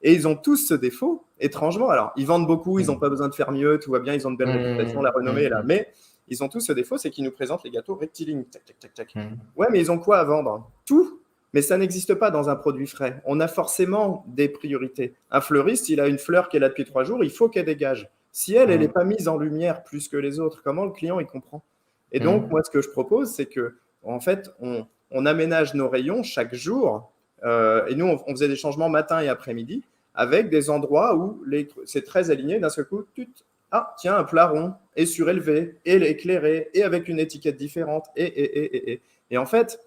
Et ils ont tous ce défaut, étrangement. Alors, ils vendent beaucoup, ils n'ont pas besoin de faire mieux, tout va bien, ils ont de belles réputations, la renommée est là. Mais ils ont tous ce défaut, c'est qu'ils nous présentent les gâteaux rectilignes. Tac, tac, tac, tac. Ouais, mais ils ont quoi à vendre? Tout. Mais ça n'existe pas dans un produit frais. On a forcément des priorités. Un fleuriste, il a une fleur qui est là depuis 3 jours, il faut qu'elle dégage. Si elle n'est pas mise en lumière plus que les autres, comment le client il comprend? Et donc, moi, ce que je propose, c'est que, en fait, on aménage nos rayons chaque jour. Et nous, on faisait des changements matin et après-midi avec des endroits où c'est très aligné. D'un seul coup, ah, tiens, un plat rond, et surélevé, et éclairé, et avec une étiquette différente, et en fait,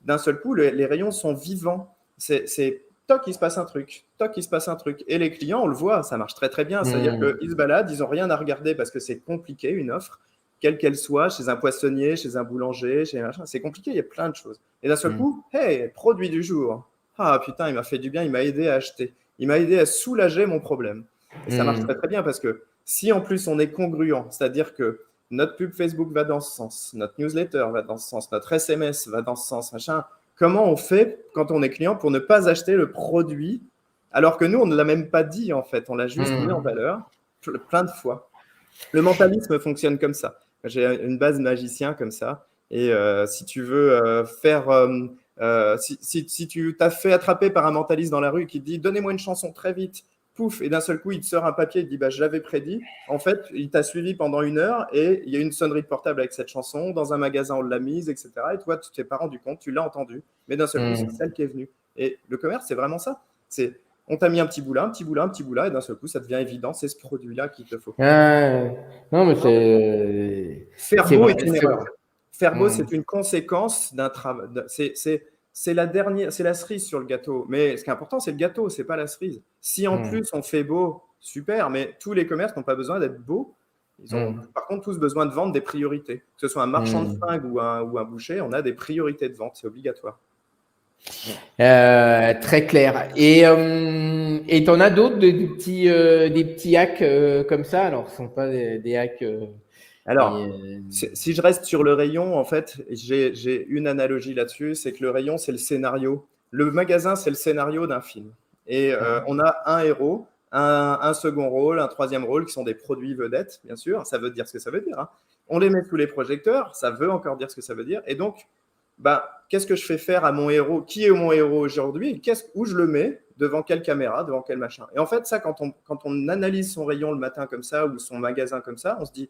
d'un seul coup, les rayons sont vivants. C'est toc, il se passe un truc, toc, il se passe un truc. Et les clients, on le voit, ça marche très très bien. C'est-à-dire qu'ils se baladent, ils n'ont rien à regarder parce que c'est compliqué, une offre, quelle qu'elle soit, chez un poissonnier, chez un boulanger, chez un machin, c'est compliqué, il y a plein de choses. Et d'un seul coup, hey, produit du jour. Ah putain, il m'a fait du bien, il m'a aidé à acheter. Il m'a aidé à soulager mon problème. Et ça marche très très bien parce que si en plus on est congruent, c'est-à-dire que notre pub Facebook va dans ce sens, notre newsletter va dans ce sens, notre SMS va dans ce sens, machin, comment on fait quand on est client pour ne pas acheter le produit alors que nous, on ne l'a même pas dit en fait, on l'a juste mis en valeur plein de fois. Le mentalisme fonctionne comme ça. J'ai une base magicien comme ça. Et si tu veux si tu t'as fait attraper par un mentaliste dans la rue qui te dit « Donnez-moi une chanson très vite », pouf, et d'un seul coup, il te sort un papier, il te dit bah, « Je l'avais prédit ». En fait, il t'a suivi pendant 1 heure et il y a une sonnerie de portable avec cette chanson. Dans un magasin, on l'a mise, etc. Et toi, tu t'es pas rendu compte, tu l'as entendu. Mais d'un seul coup, c'est celle qui est venue. Et le commerce, c'est vraiment ça. C'est on t'a mis un petit bout là, un petit bout là, un petit bout là, et d'un seul coup, ça devient évident, c'est ce produit-là qu'il te faut. Non, mais c'est. Faire beau est une erreur. Faire beau, c'est une conséquence d'un travail. C'est la dernière, c'est la cerise sur le gâteau. Mais ce qui est important, c'est le gâteau, c'est pas la cerise. Si en plus on fait beau, super, mais tous les commerces n'ont pas besoin d'être beaux. Ils ont par contre tous besoin de vendre des priorités. Que ce soit un marchand de fringues ou un boucher, on a des priorités de vente, c'est obligatoire. Très clair. Et t'en as d'autres des petits hacks comme ça? Alors, ce ne sont pas des hacks. Alors, si je reste sur le rayon, en fait, j'ai une analogie là-dessus, c'est que le rayon, c'est le scénario. Le magasin, c'est le scénario d'un film. Et on a un héros, un second rôle, un troisième rôle, qui sont des produits vedettes, bien sûr. Ça veut dire ce que ça veut dire. Hein. On les met sous les projecteurs, ça veut encore dire ce que ça veut dire. Et donc, qu'est-ce que je fais faire à mon héros? Qui est mon héros aujourd'hui? Où je le mets? Devant quelle caméra? Devant quel machin? Et en fait, ça, quand on analyse son rayon le matin comme ça ou son magasin comme ça, on se dit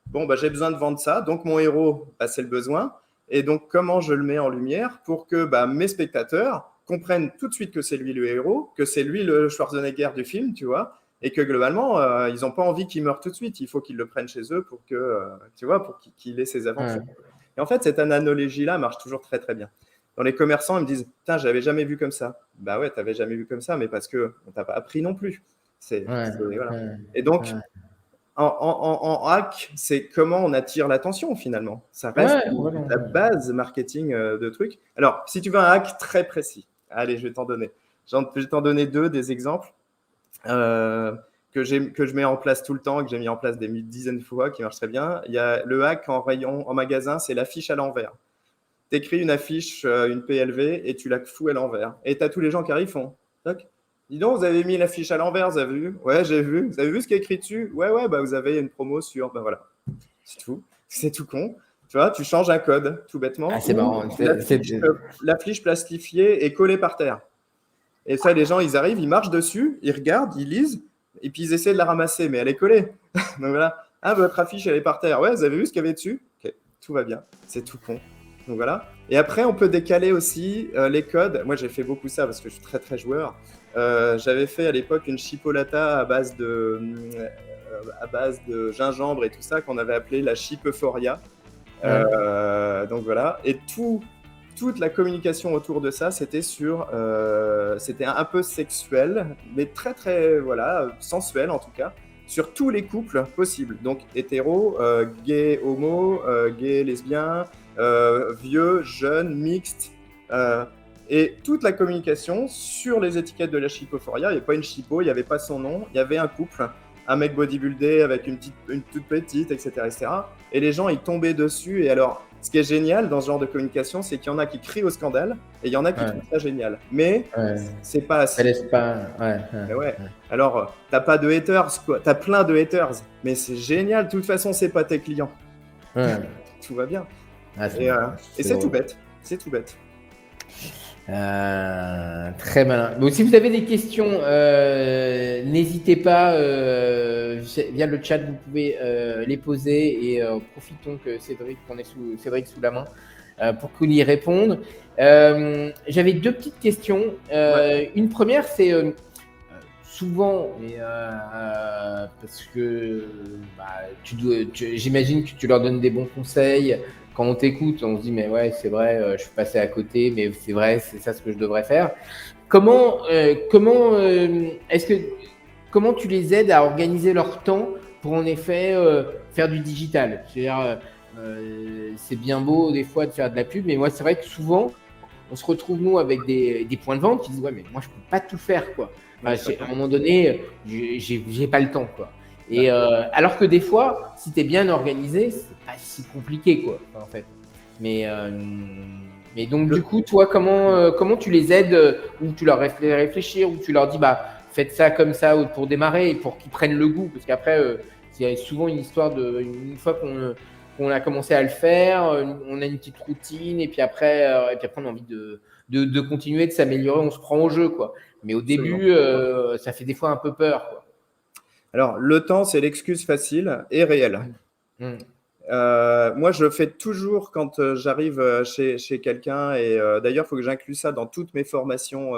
bon, j'ai besoin de vendre ça. Donc, mon héros, c'est le besoin. Et donc, comment je le mets en lumière pour que mes spectateurs comprennent tout de suite que c'est lui le héros, que c'est lui le Schwarzenegger du film, tu vois, et que globalement, ils n'ont pas envie qu'il meure tout de suite. Il faut qu'ils le prennent chez eux pour que, tu vois, pour qu'il ait ses aventures. Et en fait, cette analogie-là marche toujours très, très bien. Dans les commerçants, ils me disent « Putain, je n'avais jamais vu comme ça. » Bah ouais, tu n'avais jamais vu comme ça, mais parce qu'on ne t'a pas appris non plus. Voilà. Et donc, en hack, c'est comment on attire l'attention finalement. Ça reste la base marketing de trucs. Alors, si tu veux un hack très précis, allez, je vais t'en donner. Je vais t'en donner 2 des exemples que je mets en place tout le temps, que j'ai mis en place des dizaines de fois, qui marche très bien. Il y a le hack en rayon, en magasin, c'est l'affiche à l'envers. Tu écris une affiche, une PLV, et tu la fous à l'envers. Et tu as tous les gens qui arrivent, font toc. Dis donc, vous avez mis l'affiche à l'envers, vous avez vu? Ouais, j'ai vu. Vous avez vu ce qui est écrit dessus? Ouais, vous avez une promo sur. Voilà. C'est tout. C'est tout con. Tu vois, tu changes un code, tout bêtement. Ah, c'est marrant. L'affiche plastifiée est collée par terre. Et ça, les gens, ils arrivent, ils marchent dessus, ils regardent, ils lisent, et puis ils essaient de la ramasser, mais elle est collée. Donc voilà. Ah, votre affiche, elle est par terre. Ouais, vous avez vu ce qu'il y avait dessus? Ok, tout va bien. C'est tout con. Donc voilà. Et après, on peut décaler aussi les codes. Moi, j'ai fait beaucoup ça parce que je suis très, très joueur. J'avais fait à l'époque une chipolata à base de gingembre et tout ça qu'on avait appelé la chipephoria. Donc voilà. Et toute la communication autour de ça, c'était c'était un peu sexuel, mais très, très, sensuel en tout cas, sur tous les couples possibles. Donc hétéro, gay, homo, gay, lesbien, vieux, jeune, mixte. Et toute la communication sur les étiquettes de la chipophoria, il n'y avait pas une chipo, il n'y avait pas son nom, il y avait un couple, un mec bodybuildé avec une toute petite, etc., etc. Et les gens, ils tombaient dessus. Et alors, ce qui est génial dans ce genre de communication, c'est qu'il y en a qui crient au scandale et il y en a qui trouvent ça génial. Mais c'est pas assez. Ça laisse pas. Alors, t'as pas de haters, quoi. T'as plein de haters, mais c'est génial. De toute façon, c'est pas tes clients. Tout va bien. Et c'est tout bête. C'est tout bête. Très malin. Bon, si vous avez des questions, n'hésitez pas via le chat, vous pouvez les poser et profitons que qu'on ait Cédric sous la main pour qu'on y réponde. J'avais 2 petites questions. Une première, c'est souvent, parce que j'imagine que tu leur donnes des bons conseils. Quand on t'écoute, on se dit mais ouais, c'est vrai, je suis passé à côté, mais c'est vrai, c'est ça ce que je devrais faire. Comment tu les aides à organiser leur temps pour en effet faire du digital? C'est-à-dire, c'est bien beau des fois de faire de la pub, mais moi c'est vrai que souvent on se retrouve nous avec des points de vente qui disent ouais mais moi je peux pas tout faire quoi. Enfin, à un moment donné, j'ai pas le temps quoi. Et alors que des fois, si tu es bien organisé, c'est pas si compliqué quoi en fait. Mais donc du coup, toi, comment tu les aides ou tu leur fais réfléchir ou tu leur dis bah faites ça comme ça pour démarrer et pour qu'ils prennent le goût parce qu'après c'est souvent une histoire de une fois qu'on a commencé à le faire, on a une petite routine et puis après on a envie de continuer, de s'améliorer, on se prend au jeu quoi. Mais au début, ça fait des fois un peu peur quoi. Alors, le temps, c'est l'excuse facile et réelle. Moi, je le fais toujours quand j'arrive chez quelqu'un et d'ailleurs, il faut que j'inclue ça dans toutes mes formations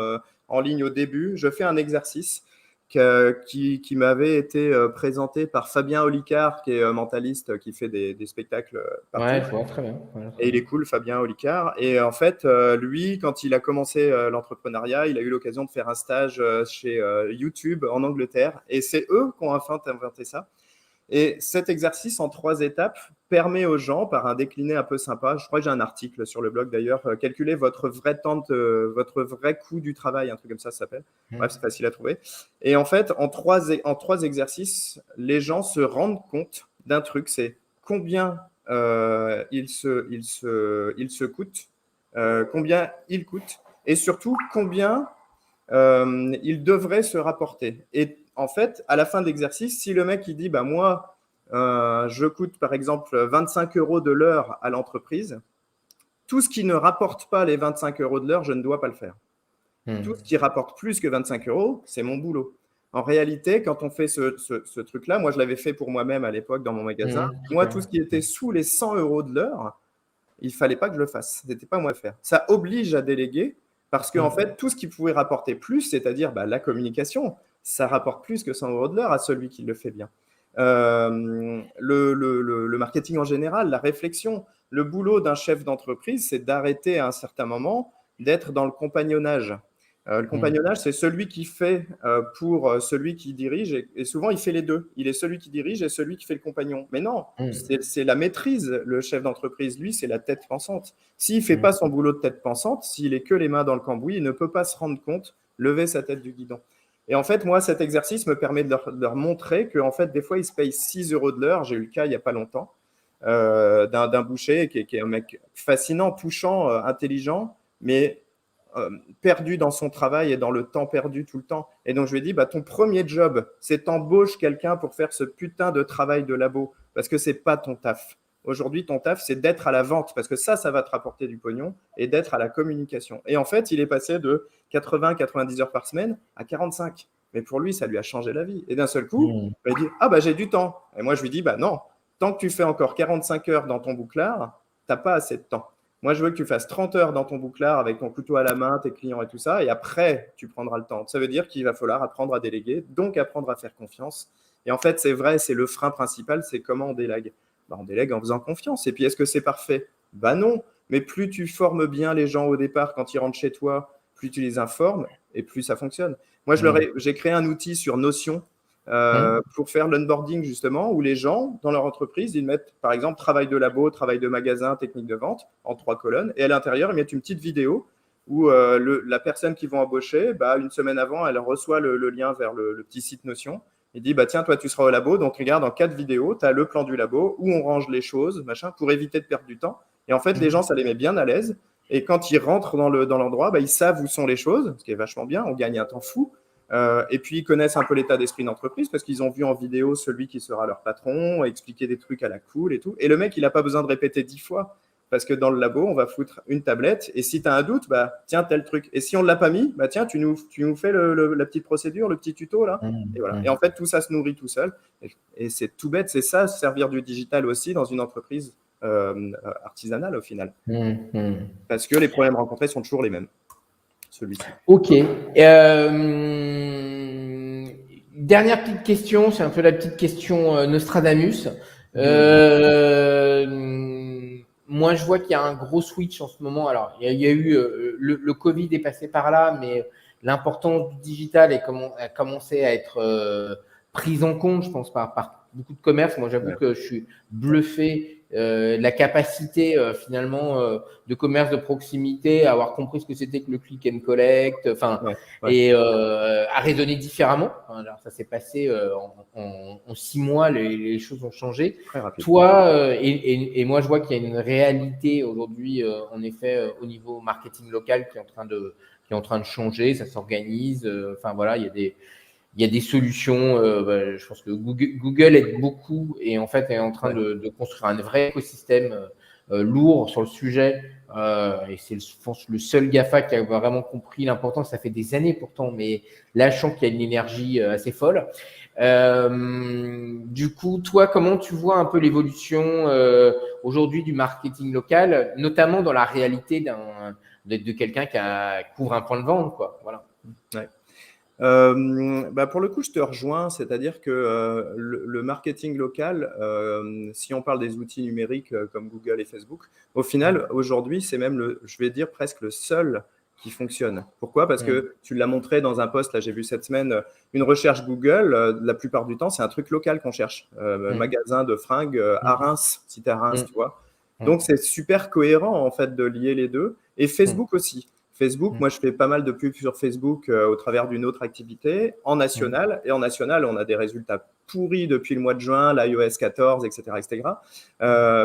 en ligne au début. Je fais un exercice qui m'avait été présenté par Fabien Olicard, qui est mentaliste, qui fait des spectacles partout. Ouais, je vois, très bien. Ouais, et il est cool, Fabien Olicard. Et en fait, lui, quand il a commencé l'entrepreneuriat, il a eu l'occasion de faire un stage chez YouTube en Angleterre. Et c'est eux qui ont enfin inventé ça. Et cet exercice en 3 étapes permet aux gens, par un décliné un peu sympa, je crois que j'ai un article sur le blog d'ailleurs, calculer votre vrai temps, votre vrai coût du travail, un truc comme ça s'appelle. Bref, c'est facile à trouver. Et en fait, en trois exercices, les gens se rendent compte d'un truc, c'est combien il se coûte, combien il coûte, et surtout combien il devrait se rapporter. Et en fait, à la fin de l'exercice, si le mec il dit bah moi je coûte par exemple 25 € de l'heure à l'entreprise, tout ce qui ne rapporte pas les 25 € de l'heure, je ne dois pas le faire. Tout ce qui rapporte plus que 25 €, c'est mon boulot. En réalité, quand on fait ce truc-là, moi je l'avais fait pour moi-même à l'époque dans mon magasin. Moi, tout ce qui était sous les 100 € de l'heure, il fallait pas que je le fasse. C'était pas moi à faire. Ça oblige à déléguer parce qu'en fait, tout ce qui pouvait rapporter plus, c'est-à-dire la communication, ça rapporte plus que 100 € de l'heure à celui qui le fait bien. Le marketing en général, la réflexion, le boulot d'un chef d'entreprise, c'est d'arrêter à un certain moment d'être dans le compagnonnage. Le compagnonnage, c'est celui qui fait pour celui qui dirige, et souvent il fait les deux. Il est celui qui dirige et celui qui fait le compagnon. Mais non, c'est la maîtrise, le chef d'entreprise. Lui, c'est la tête pensante. S'il ne fait pas son boulot de tête pensante, s'il est que les mains dans le cambouis, il ne peut pas se rendre compte, lever sa tête du guidon. Et en fait, moi, cet exercice me permet de leur montrer qu'en fait, des fois, ils se payent 6 € de l'heure. J'ai eu le cas il n'y a pas longtemps d'un boucher qui est un mec fascinant, touchant, intelligent, mais perdu dans son travail et dans le temps perdu tout le temps. Et donc, je lui ai dit, ton premier job, c'est t'embauches quelqu'un pour faire ce putain de travail de labo, parce que c'est pas ton taf. Aujourd'hui, ton taf, c'est d'être à la vente, parce que ça va te rapporter du pognon, et d'être à la communication. Et en fait, il est passé de 80-90 heures par semaine à 45. Mais pour lui, ça lui a changé la vie. Et d'un seul coup, il m'a dit, j'ai du temps. Et moi, je lui dis, non, tant que tu fais encore 45 heures dans ton bouclard, t'as pas assez de temps. Moi, je veux que tu fasses 30 heures dans ton bouclard avec ton couteau à la main, tes clients et tout ça, et après, tu prendras le temps. Ça veut dire qu'il va falloir apprendre à déléguer, donc apprendre à faire confiance. Et en fait, c'est vrai, c'est le frein principal, c'est comment on délègue. On délègue en faisant confiance. Et puis, est-ce que c'est parfait? Non. Mais plus tu formes bien les gens au départ quand ils rentrent chez toi, plus tu les informes et plus ça fonctionne. Moi, j'ai créé un outil sur Notion pour faire l'onboarding justement, où les gens, dans leur entreprise, ils mettent par exemple travail de labo, travail de magasin, technique de vente en 3 colonnes, et à l'intérieur, ils mettent une petite vidéo où la personne qu'ils vont embaucher, une semaine avant, elle reçoit le lien vers le petit site Notion. Il dit, tiens, toi, tu seras au labo, donc regarde, en 4 vidéos, tu as le plan du labo, où on range les choses, machin, pour éviter de perdre du temps. Et en fait, les gens, ça les met bien à l'aise. Et quand ils rentrent dans l'endroit, ils savent où sont les choses, ce qui est vachement bien, on gagne un temps fou. Et puis, ils connaissent un peu l'état d'esprit d'entreprise parce qu'ils ont vu en vidéo celui qui sera leur patron, expliquer des trucs à la cool et tout. Et le mec, il n'a pas besoin de répéter 10 fois parce que dans le labo, on va foutre une tablette. Et si tu as un doute, tiens, tel truc. Et si on ne l'a pas mis, tiens, tu nous fais la petite procédure, le petit tuto là. Et voilà. Et en fait, tout ça se nourrit tout seul. Et c'est tout bête, c'est ça, servir du digital aussi dans une entreprise artisanale au final. Parce que les problèmes rencontrés sont toujours les mêmes. Celui-ci. Ok. Dernière petite question, c'est un peu la petite question Nostradamus. Moi, je vois qu'il y a un gros switch en ce moment. Alors, il y a eu le Covid est passé par là, mais l'importance du digital a commencé à être prise en compte, je pense, par beaucoup de commerces. Moi, j'avoue que je suis bluffé de la capacité finalement de commerce de proximité à avoir compris ce que c'était que le click and collect, et à raisonner différemment. Alors, ça s'est passé en 6 mois, les choses ont changé. Très rapide. Toi, et moi, je vois qu'il y a une réalité aujourd'hui, en effet, au niveau marketing local qui est en train de changer, ça s'organise. Enfin voilà, il y a des solutions. Je pense que Google aide beaucoup et en fait est en train de construire un vrai écosystème lourd sur le sujet. Et c'est, je pense, le seul GAFA qui a vraiment compris l'importance. Ça fait des années pourtant, mais là, je sens qu'il y a une énergie assez folle. Du coup, toi, comment tu vois un peu l'évolution aujourd'hui du marketing local, notamment dans la réalité de quelqu'un qui couvre un point de vente, quoi. Voilà. Ouais. Pour le coup, je te rejoins, c'est-à-dire que le marketing local, si on parle des outils numériques comme Google et Facebook, au final, aujourd'hui, c'est même, je vais dire, presque le seul qui fonctionne. Pourquoi? Parce que tu l'as montré dans un post, là j'ai vu cette semaine, une recherche Google, la plupart du temps, c'est un truc local qu'on cherche. Magasin de fringues à Reims, si tu es à Reims, tu vois. Donc, c'est super cohérent, en fait, de lier les deux. Et Facebook aussi. Facebook, moi, je fais pas mal de pubs sur Facebook au travers d'une autre activité en national. Et en national, on a des résultats pourris depuis le mois de juin, l'iOS 14, etc.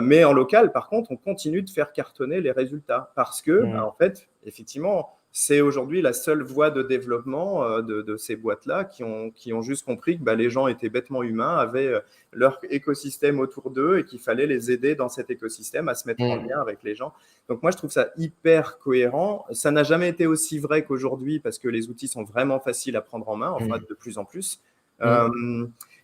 Mais en local, par contre, on continue de faire cartonner les résultats parce que, en fait, effectivement, c'est aujourd'hui la seule voie de développement de ces boîtes-là qui ont juste compris que les gens étaient bêtement humains, avaient leur écosystème autour d'eux et qu'il fallait les aider dans cet écosystème à se mettre en lien avec les gens. Donc moi, je trouve ça hyper cohérent. Ça n'a jamais été aussi vrai qu'aujourd'hui parce que les outils sont vraiment faciles à prendre en main, enfin de plus en plus.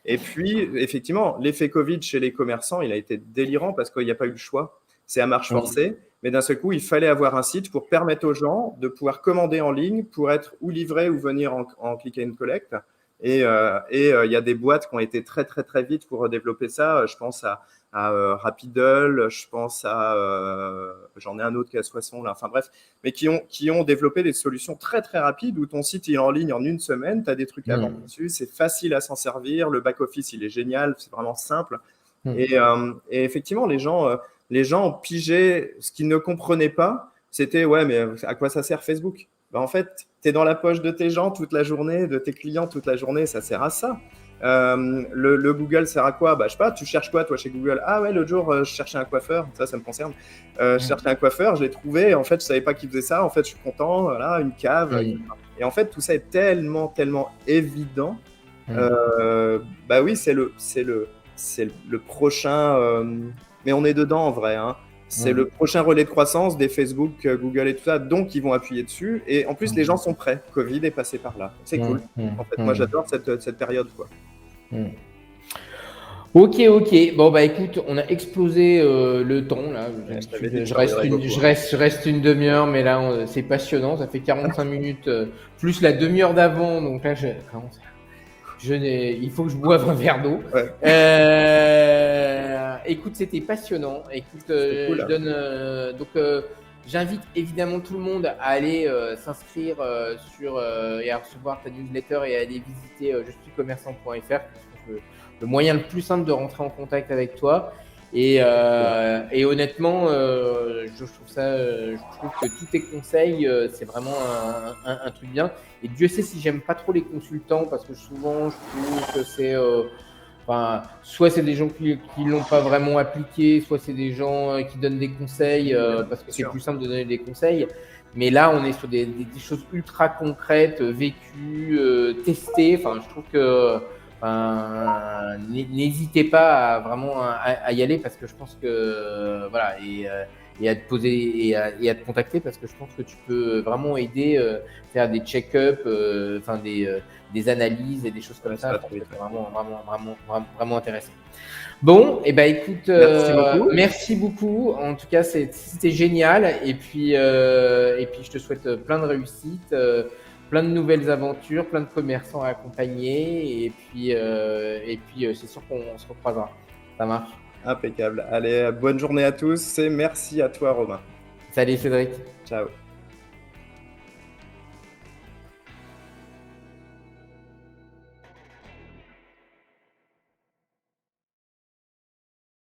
Et puis, effectivement, l'effet Covid chez les commerçants, il a été délirant parce qu'il n'y a pas eu le choix. C'est à marche forcée. Mais d'un seul coup, il fallait avoir un site pour permettre aux gens de pouvoir commander en ligne pour être ou livré ou venir en click and collect. Et il y a des boîtes qui ont été très, très, très vite pour développer ça. Je pense à Rapidle, je pense à… j'en ai un autre qui est à Soissons, là. Enfin bref, mais qui ont développé des solutions très, très rapides où ton site est en ligne en une semaine. Tu as des trucs à vendre dessus. C'est facile à s'en servir. Le back-office, il est génial. C'est vraiment simple. Et effectivement, les gens ont pigé ce qu'ils ne comprenaient pas. C'était, ouais, mais à quoi ça sert Facebook? En fait, tu es dans la poche de tes gens toute la journée, de tes clients toute la journée, ça sert à ça. Le Google sert à quoi? Je sais pas, tu cherches quoi toi chez Google? Ah ouais, l'autre jour, je cherchais un coiffeur, ça me concerne. Je cherchais un coiffeur, je l'ai trouvé, en fait, je savais pas qui faisait ça, en fait, je suis content, voilà, une cave. Et en fait, tout ça est tellement, tellement évident. Oui, c'est le prochain, mais on est dedans en vrai, hein. C'est le prochain relais de croissance des Facebook, Google et tout ça, donc ils vont appuyer dessus. Et en plus, les gens sont prêts. Covid est passé par là. C'est cool. En fait, moi, j'adore cette période, quoi. Ok. Bon, écoute, on a explosé le temps, là. Je reste une demi-heure, mais là, c'est passionnant. Ça fait 45 minutes, plus la demi-heure d'avant. Donc là, il faut que je boive un verre d'eau. Écoute, c'était passionnant. Écoute, cool, j'invite évidemment tout le monde à aller s'inscrire et à recevoir ta newsletter et à aller visiter jesuiscommerçant.fr. Le moyen le plus simple de rentrer en contact avec toi. Et honnêtement, je trouve que tous tes conseils, c'est vraiment un truc bien. Et Dieu sait si j'aime pas trop les consultants parce que souvent je trouve que c'est, soit c'est des gens qui l'ont pas vraiment appliqué, soit c'est des gens qui donnent des conseils parce que c'est plus simple de donner des conseils. Mais là, on est sur des choses ultra concrètes, vécues, testées. Enfin, je trouve que n'hésitez pas à y aller parce que je pense que voilà et à te poser et à te contacter parce que je pense que tu peux vraiment aider, faire des check-up, des analyses et des choses comme ça. C'est vraiment intéressant. Bon, et écoute, merci beaucoup. En tout cas, c'était génial. Et puis je te souhaite plein de réussite, plein de nouvelles aventures, plein de commerçants à accompagner. Et puis c'est sûr qu'on se recroisera. Ça marche. Impeccable. Allez, bonne journée à tous et merci à toi, Romain. Salut Cédric. Ciao.